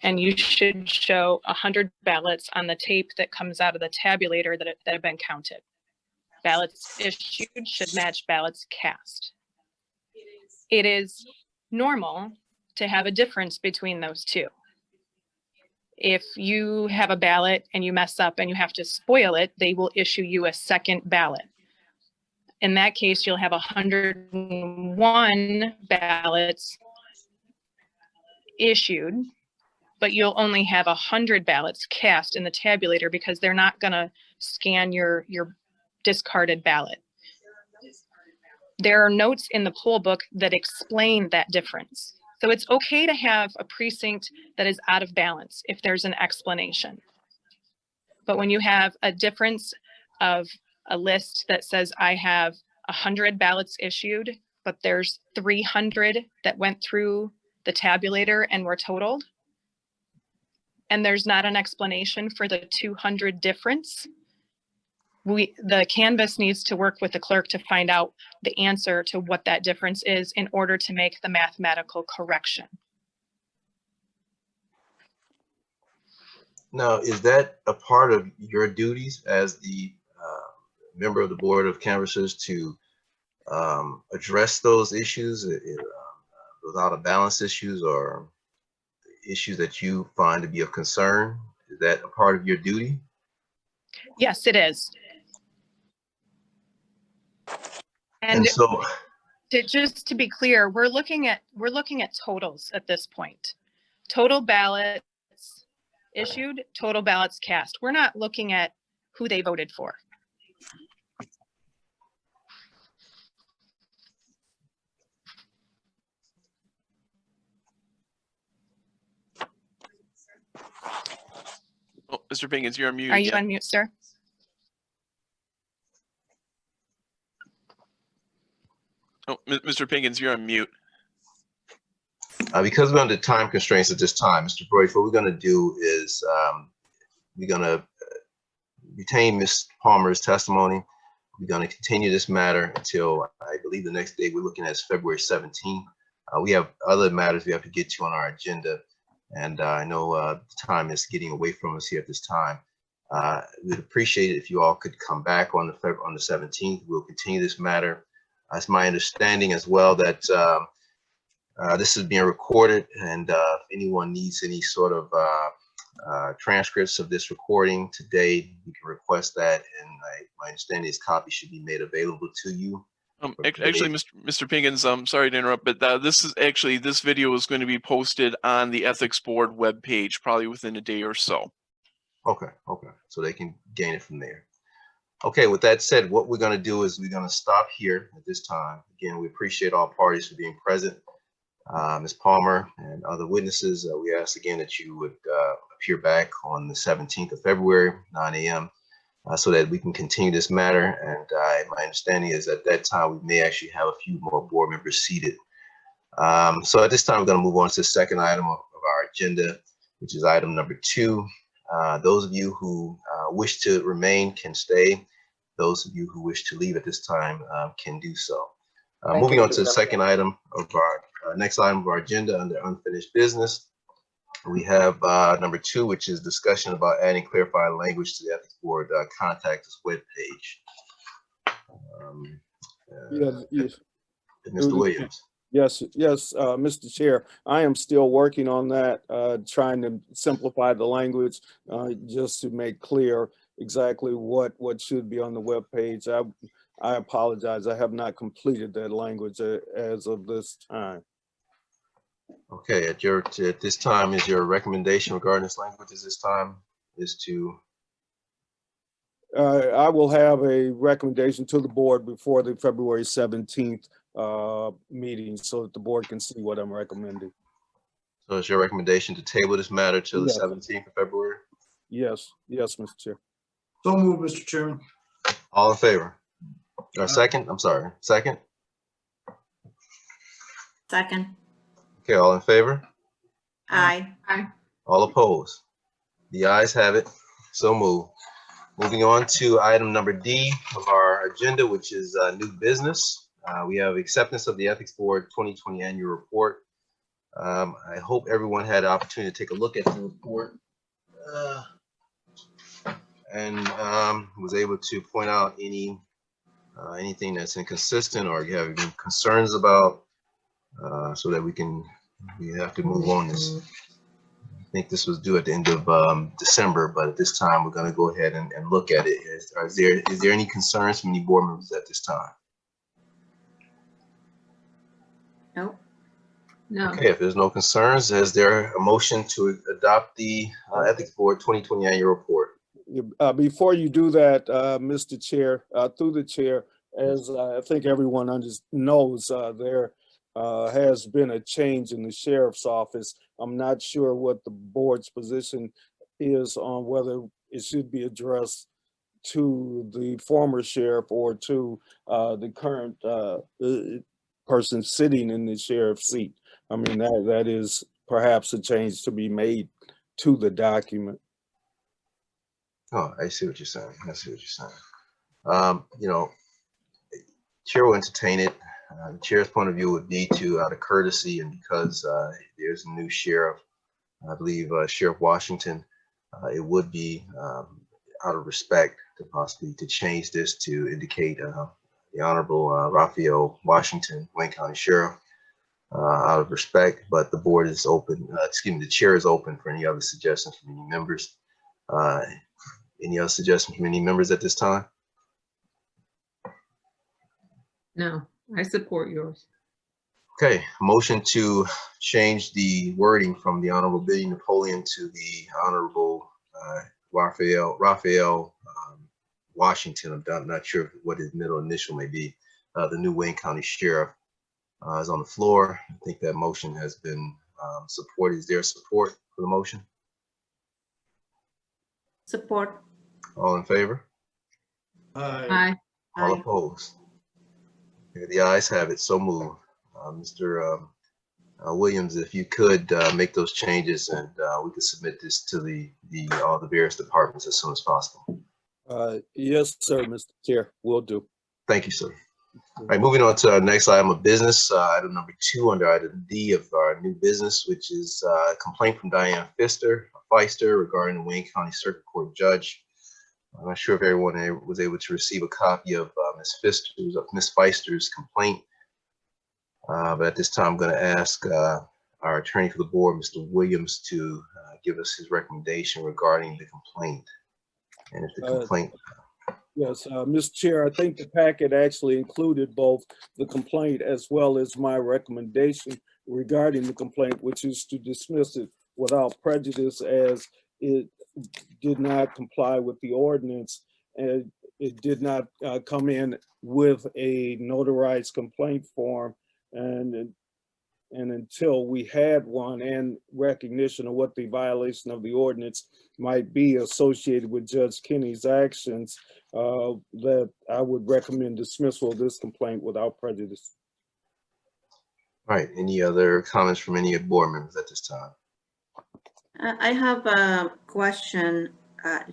and you should show 100 ballots on the tape that comes out of the tabulator that have been counted. Ballots issued should match ballots cast. It is normal to have a difference between those two. If you have a ballot and you mess up and you have to spoil it, they will issue you a second ballot. In that case, you'll have 101 ballots issued, but you'll only have 100 ballots cast in the tabulator because they're not going to scan your discarded ballot. There are notes in the poll book that explain that difference. So it's okay to have a precinct that is out of balance if there's an explanation. But when you have a difference of a list that says I have 100 ballots issued, but there's 300 that went through the tabulator and were totaled, and there's not an explanation for the 200 difference, the canvas needs to work with the clerk to find out the answer to what that difference is in order to make the mathematical correction. Now, is that a part of your duties as the member of the Board of Canvassers to address those issues, those out of balance issues, or issues that you find to be of concern? Is that a part of your duty? Yes, it is. And so, Just to be clear, we're looking at totals at this point. Total ballots issued, total ballots cast. We're not looking at who they voted for. Oh, Mr. Pinkins, you're on mute. Are you again. on mute, sir? Oh, Mr. Pinkins, you're on mute. because we're under time constraints at this time, Mr. Broch, what we're going to do is we're going to retain Ms. Palmer's testimony. We're going to continue this matter until I believe the next day we're looking at is February 17th. We have other matters we have to get to on our agenda, and I know the time is getting away from us here at this time. We'd appreciate it if you all could come back on the 17th. We'll continue this matter. It's my understanding as well that this is being recorded, and if anyone needs any sort of transcripts of this recording today, you can request that, and my understanding is copies should be made available to you. Actually, Mr. Pinkins, I'm sorry to interrupt, but this video is going to be posted on the Ethics Board webpage probably within a day or so. Okay, so they can gain it from there. Okay, with that said, what we're going to do is we're going to stop here at this time. Again, we appreciate all parties for being present. Ms. Palmer and other witnesses, we ask again that you would appear back on the 17th of February, 9 a.m., so that we can continue this matter. And my understanding is at that time, we may actually have a few more board members seated. So at this time, we're going to move on to the second item of our agenda, which is item number 2. Those of you who wish to remain can stay. Those of you who wish to leave at this time can do so. Moving on to the second item of our next item of our agenda under unfinished business, we have number 2, which is discussion about adding clarified language to the Ethics Board contact us webpage. Mr. Williams. Yes, Mr. Chair, I am still working on that, trying to simplify the language just to make clear exactly what should be on the webpage. I apologize, I have not completed that language as of this time. Okay, at this time, is your recommendation regarding this language at this time is to? I will have a recommendation to the board before the February 17th meeting so that the board can see what I'm recommending. So is your recommendation to table this matter till the 17th of February? Yes, Mr. Chair. So move, Mr. Chairman. All in favor? Second? I'm sorry. Second? Second. Okay, all in favor? Aye. All opposed? The ayes have it. So move. Moving on to item number D of our agenda, which is new business. We have acceptance of the Ethics Board 2020 annual report. I hope everyone had the opportunity to take a look at the report and was able to point out anything that's inconsistent or you have any concerns about, so that we have to move on this. I think this was due at the end of December, but at this time we're going to go ahead and look at it. Is there any concerns from any board members at this time? No. No. Okay, if there's no concerns, is there a motion to adopt the Ethics Board 2020 annual report? Before you do that, Mr. Chair, through the chair, as I think everyone knows, there has been a change in the sheriff's office. I'm not sure what the board's position is on whether it should be addressed to the former sheriff or to the current person sitting in the sheriff's seat. I mean, that is perhaps a change to be made to the document. Oh, I see what you're saying. You know, chair will entertain it. The chair's point of view would be to, out of courtesy and because there's a new sheriff, I believe Sheriff Washington, it would be out of respect to possibly to change this to indicate the Honorable Raphael Washington, Wayne County Sheriff. out of respect, but the board is open, excuse me, the chair is open for any other suggestions from any members. Any other suggestions from any members at this time? No, I support yours. Okay, motion to change the wording from the Honorable Billy Napoleon to the Honorable Raphael Washington. I'm not sure what his middle initial may be. The new Wayne County Sheriff is on the floor. I think that motion has been supported. Is there support for the motion? Support. All in favor? Aye. All Aye. opposed? Okay, the ayes have it. So moved. Mr. Williams, if you could make those changes, and we could submit this to all the various departments as soon as possible. Yes, sir, Mr. Chair, will do. Thank you, sir. All right, moving on to our next item of business, item number 2 under item D of our new business, which is a complaint from Diane Feister regarding the Wayne County Circuit Court judge. I'm not sure if everyone was able to receive a copy of Ms. Feister's complaint, but at this time I'm going to ask our attorney for the board, Mr. Williams, to give us his recommendation regarding the complaint. And if the complaint Yes, Mr. Chair, I think the packet actually included both the complaint as well as my recommendation regarding the complaint, which is to dismiss it without prejudice, as it did not comply with the ordinance, and it did not come in with a notarized complaint form. And until we had one and recognition of what the violation of the ordinance might be associated with Judge Kenny's actions, that I would recommend dismissal of this complaint without prejudice. All right, any other comments from any board members at this time? I have a question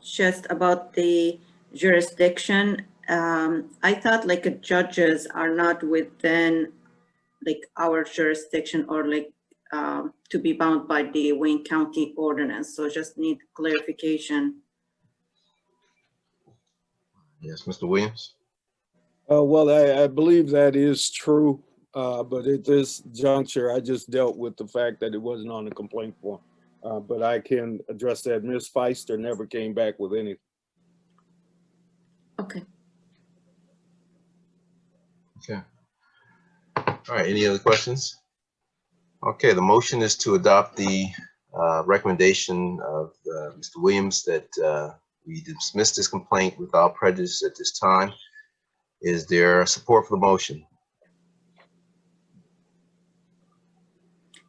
just about the jurisdiction. I thought like judges are not within like our jurisdiction or like to be bound by the Wayne County ordinance. So just need clarification. Yes, Mr. Williams. Well, I believe that is true, but at this juncture, I just dealt with the fact that it wasn't on the complaint form. But I can address that. Ms. Feister never came back with any. Okay. Okay. All right, any other questions? Okay, the motion is to adopt the recommendation of Mr. Williams that we dismiss this complaint without prejudice at this time. Is there support for the motion?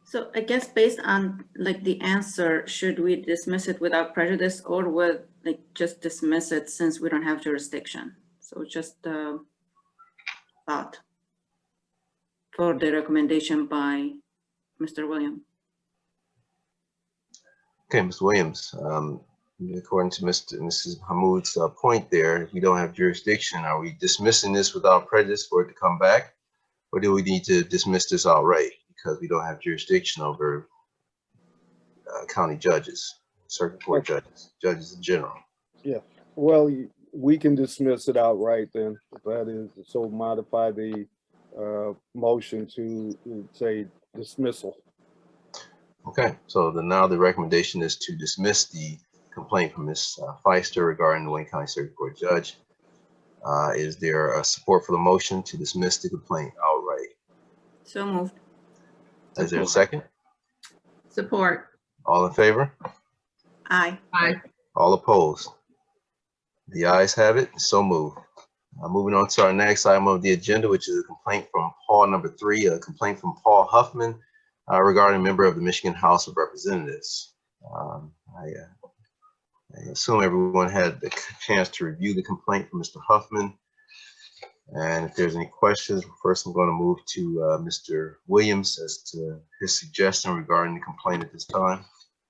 So I guess based on like the answer, should we dismiss it without prejudice or would like just dismiss it since we don't have jurisdiction? So just thought for the recommendation by Mr. Williams. Okay, Mr. Williams, according to Mrs. Hamoud's point there, if we don't have jurisdiction, are we dismissing this without prejudice for it to come back? Or do we need to dismiss this outright because we don't have jurisdiction over county judges, circuit court judges in general? Yeah, well, we can dismiss it outright then. That is, so modify the motion to say dismissal. Okay, so now the recommendation is to dismiss the complaint from Ms. Feister regarding the Wayne County Circuit Court judge. Is there a support for the motion to dismiss the complaint outright? So moved. Is there a second? Support. All in favor? Aye. Aye. All opposed? The ayes have it, so moved. Moving on to our next item of the agenda, which is a complaint from Paul number 3, a complaint from Paul Huffman regarding a member of the Michigan House of Representatives. I assume everyone had the chance to review the complaint from Mr. Huffman. And if there's any questions, first I'm going to move to Mr. Williams as to his suggestion regarding the complaint at this time.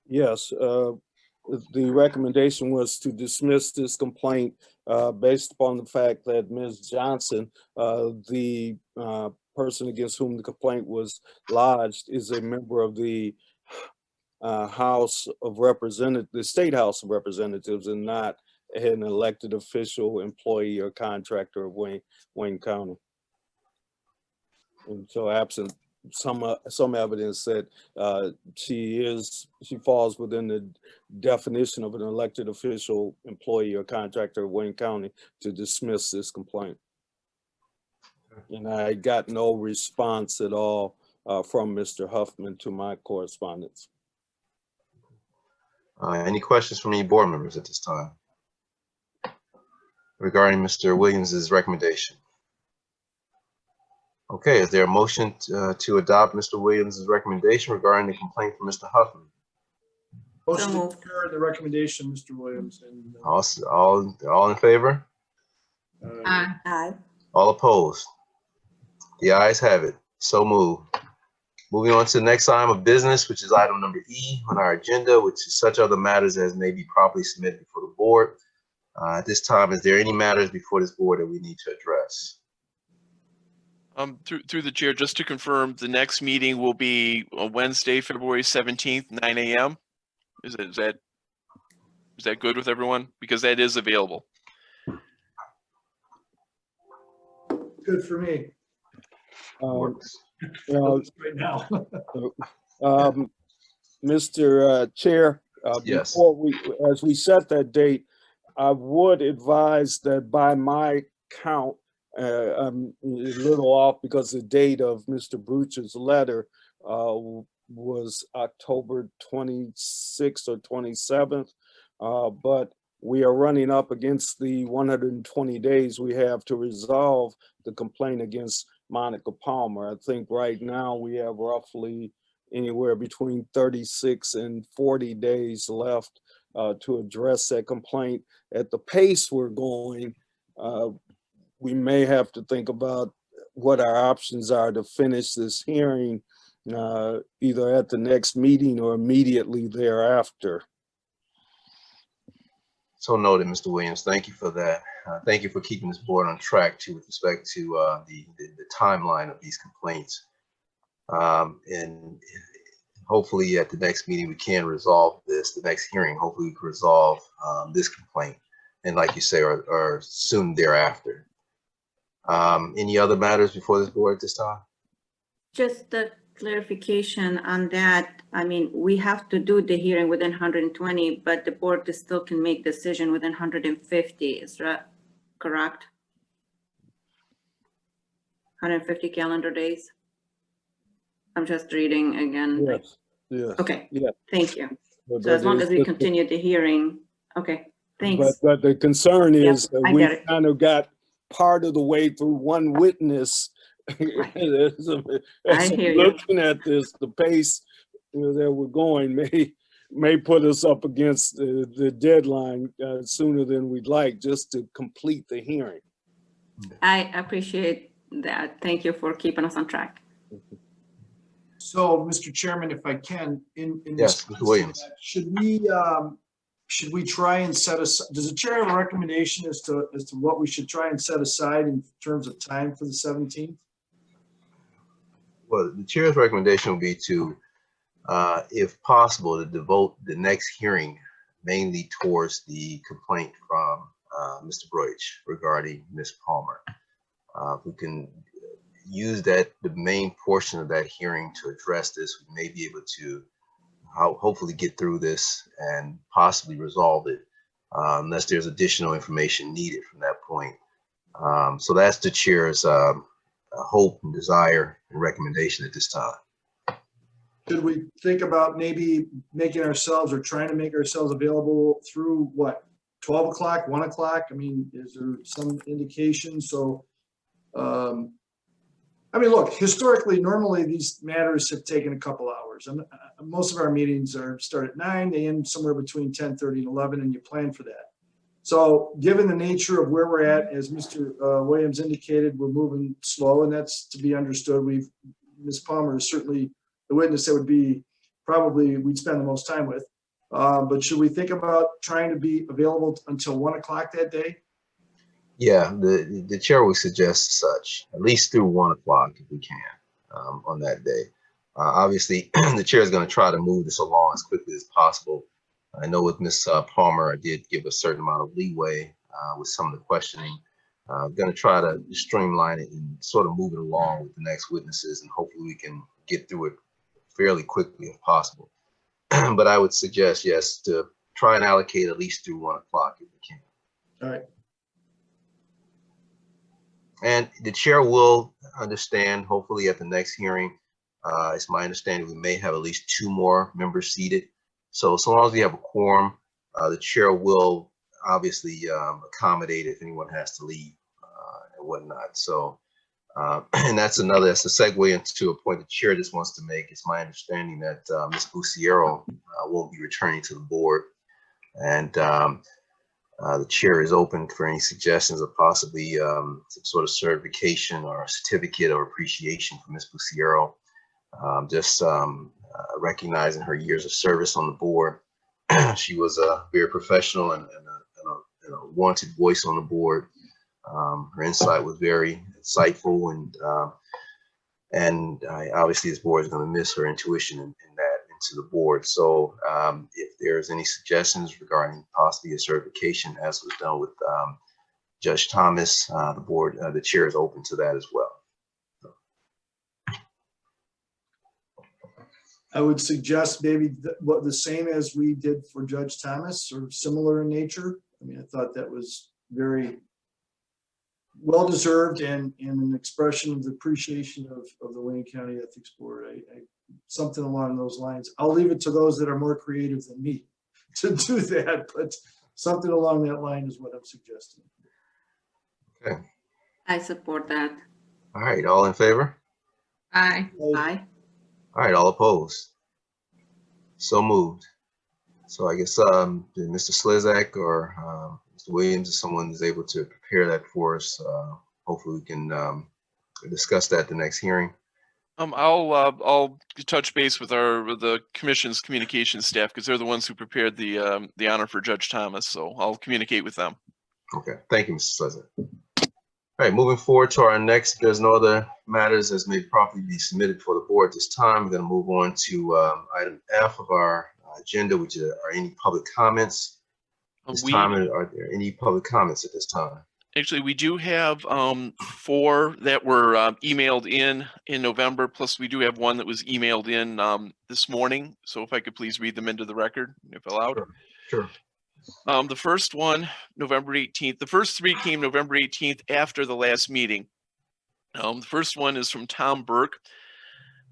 Yes, the recommendation was to dismiss this complaint based upon the fact that Ms. Johnson, the person against whom the complaint was lodged, is a member of the House of Representatives, the State House of Representatives, and not an elected official, employee, or contractor of Wayne County. And so absent some evidence that she falls within the definition of an elected official, employee, or contractor of Wayne County to dismiss this complaint. And I got no response at all from Mr. Huffman to my correspondence. Any questions from any board members at this time regarding Mr. Williams's recommendation? Okay, is there a motion to adopt Mr. Williams's recommendation regarding the complaint from Mr. Huffman? Motion to moved. concur the recommendation, Mr. Williams. And, All in favor? Aye. Aye. All opposed? The ayes have it. So moved. Moving on to the next item of business, which is item number E on our agenda, which is such other matters as may be properly submitted before the board. At this time, is there any matters before this board that we need to address? Through the chair, just to confirm, the next meeting will be on Wednesday, February 17th, 9 a.m. Is that good with everyone? Because that is available. good for me. Works. Right now. Mr. Chair, Yes. before as we set that date, I would advise that by my count, I'm a little off because the date of Mr. Broch's letter was October 26th or 27th, but we are running up against the 120 days we have to resolve the complaint against Monica Palmer. I think right now we have roughly anywhere between 36 and 40 days left to address that complaint. At the pace we're going, we may have to think about what our options are to finish this hearing either at the next meeting or immediately thereafter. So noted, Mr. Williams. Thank you for that. Thank you for keeping this board on track too with respect to the timeline of these complaints. And hopefully at the next meeting we can resolve this. The next hearing, hopefully we can resolve this complaint, and like you say, or soon thereafter. Any other matters before this board at this time? Just the clarification on that. I mean, we have to do the hearing within 120, but the board still can make decision within 150. Is that correct? 150 calendar days. I'm just reading again. Yes. Yes. Okay. Yeah. Thank you. But So as long as we the- continue the hearing, okay. Thanks. But the concern is that I we get it. kind of got part of the way through one witness. As I I'm hear you. looking at this, the pace that we're going may put us up against the deadline sooner than we'd like, just to complete the hearing. I appreciate that. Thank you for keeping us on track. So, Mr. Chairman, if I can, in Yes, response Mr. to Williams. that, should we try and set aside, does the chair have a recommendation as to what we should try and set aside in terms of time for the 17th? Well, the chair's recommendation would be to, if possible, to devote the next hearing mainly towards the complaint from Mr. Broch regarding Ms. Palmer. If we can use the main portion of that hearing to address this, we may be able to hopefully get through this and possibly resolve it, unless there's additional information needed from that point. So that's the chair's hope and desire and recommendation at this time. Should we think about maybe making ourselves or trying to make ourselves available through what, 12 o'clock, 1 o'clock? I mean, is there some indication? So, I mean, look, historically, normally these matters have taken a couple hours. And most of our meetings start at 9, they end somewhere between 10:30 and 11, and you plan for that. So given the nature of where we're at, as Mr. Williams indicated, we're moving slow, and that's to be understood. Ms. Palmer is certainly the witness that would be probably we'd spend the most time with. But should we think about trying to be available until 1 o'clock that day? Yeah, the chair would suggest such, at least through 1 o'clock if we can on that day. Obviously, the chair is going to try to move this along as quickly as possible. I know with Ms. Palmer, I did give a certain amount of leeway with some of the questioning. I'm going to try to streamline it and sort of move it along with the next witnesses, and hopefully we can get through it fairly quickly if possible. But I would suggest, yes, to try and allocate at least through 1 o'clock if we can. All right. And the chair will understand, hopefully at the next hearing, it's my understanding we may have at least 2 more members seated. So long as we have a quorum, the chair will obviously accommodate if anyone has to leave and whatnot. So, and that's a segue into a point the chair just wants to make. It's my understanding that Ms. Buciero won't be returning to the board. And the chair is open for any suggestions of possibly some sort of certification or a certificate or appreciation for Ms. Buciero. Just recognizing her years of service on the board. She was a very professional and a wanted voice on the board. Her insight was very insightful, and obviously this board is going to miss her intuition in that into the board. So if there's any suggestions regarding possibly a certification, as was done with Judge Thomas, the chair is open to that as well. I would suggest maybe the same as we did for Judge Thomas, or similar in nature. I mean, I thought that was very well-deserved and an expression of the appreciation of the Wayne County Ethics Board. Something along those lines. I'll leave it to those that are more creative than me to do that, but something along that line is what I'm suggesting. Okay. I support that. All right. All in favor? Aye. Aye. All right. All opposed? So moved. So I guess Mr. Slizak or Mr. Williams, if someone is able to prepare that for us, hopefully we can discuss that at the next hearing. I'll touch base with the commission's communications staff, because they're the ones who prepared the honor for Judge Thomas. So I'll communicate with them. Okay. Thank you, Mr. Slezak. All right, moving forward to our next, there's no other matters as may properly be submitted for the board this time. We're going to move on to item F of our agenda, which are any public comments. This time, are there any public comments at this time? Actually, we do have 4 that were emailed in November, plus we do have 1 that was emailed in this morning. So if I could please read them into the record, if allowed. Sure. The first one, November 18th. The first 3 came November 18th after the last meeting. The first one is from Tom Burke.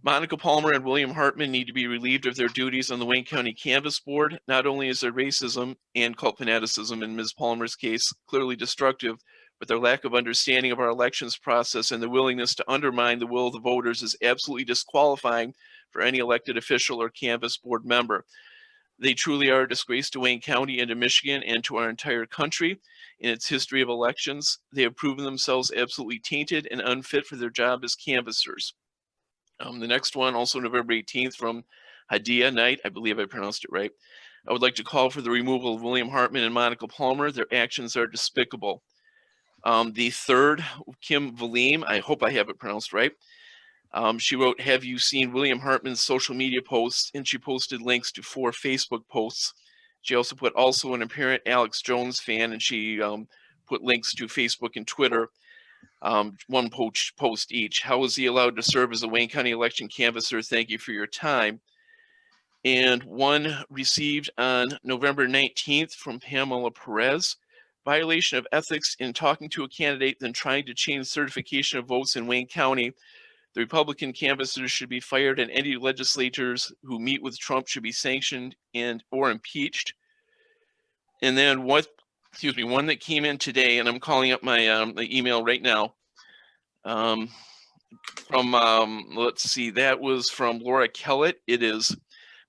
Monica Palmer and William Hartman need to be relieved of their duties on the Wayne County Canvas Board. Not only is their racism and cult fanaticism in Ms. Palmer's case clearly destructive, but their lack of understanding of our elections process and the willingness to undermine the will of the voters is absolutely disqualifying for any elected official or Canvas Board member. They truly are a disgrace to Wayne County and to Michigan and to our entire country. In its history of elections, they have proven themselves absolutely tainted and unfit for their job as canvassers. The next one, also November 18th, from Hadia Knight. I believe I pronounced it right. I would like to call for the removal of William Hartman and Monica Palmer. Their actions are despicable. The third, Kim Valim. I hope I have it pronounced right. She wrote, "Have you seen William Hartman's social media posts?" And she posted links to 4 Facebook posts. She also put also an apparent Alex Jones fan, and she put links to Facebook and Twitter, 1 post each. How is he allowed to serve as a Wayne County election canvasser? Thank you for your time. And 1 received on November 19th from Pamela Perez. Violation of ethics in talking to a candidate, then trying to change certification of votes in Wayne County. The Republican canvassers should be fired, and any legislators who meet with Trump should be sanctioned or impeached. And then one that came in today, and I'm calling up my email right now. Let's see, that was from Laura Kellett. It is,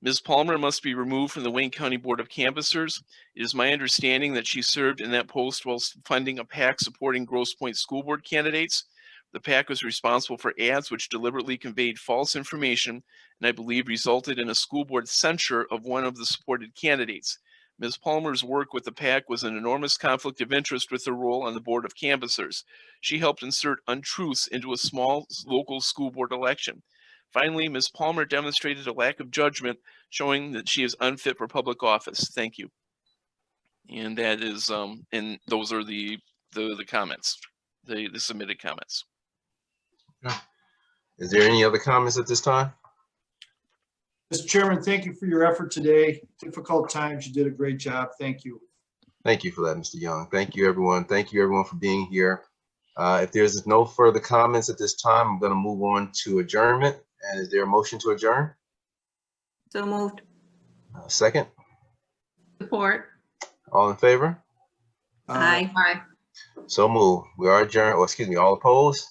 Ms. Palmer must be removed from the Wayne County Board of Canvassers. It is my understanding that she served in that post while funding a PAC supporting Grosse Pointe School Board candidates. The PAC was responsible for ads which deliberately conveyed false information, and I believe resulted in a school board censure of one of the supported candidates. Ms. Palmer's work with the PAC was an enormous conflict of interest with her role on the Board of Canvassers. She helped insert untruths into a small local school board election. Finally, Ms. Palmer demonstrated a lack of judgment, showing that she is unfit for public office. Thank you. And that is, and those are the comments, the submitted comments. Is there any other comments at this time? Mr. Chairman, thank you for your effort today. Difficult times, you did a great job. Thank you. Thank you for that, Mr. Young. Thank you, everyone. Thank you, everyone, for being here. If there's no further comments at this time, I'm going to move on to adjournment. And is there a motion to adjourn? So moved. Second? Support. All in favor? Aye. Aye. So moved. We are adjourned, or excuse me, all opposed?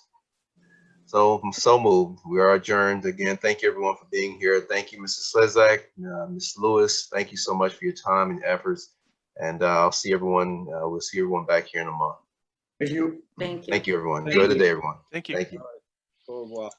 So moved. We are adjourned. Again, thank you, everyone, for being here. Thank you, Mrs. Slezak, Ms. Lewis. Thank you so much for your time and efforts. And I'll see everyone. We'll see everyone back here in a month. Thank you. Thank you. Thank you, everyone. Enjoy the day, everyone. Thank you. Thank you. Au revoir.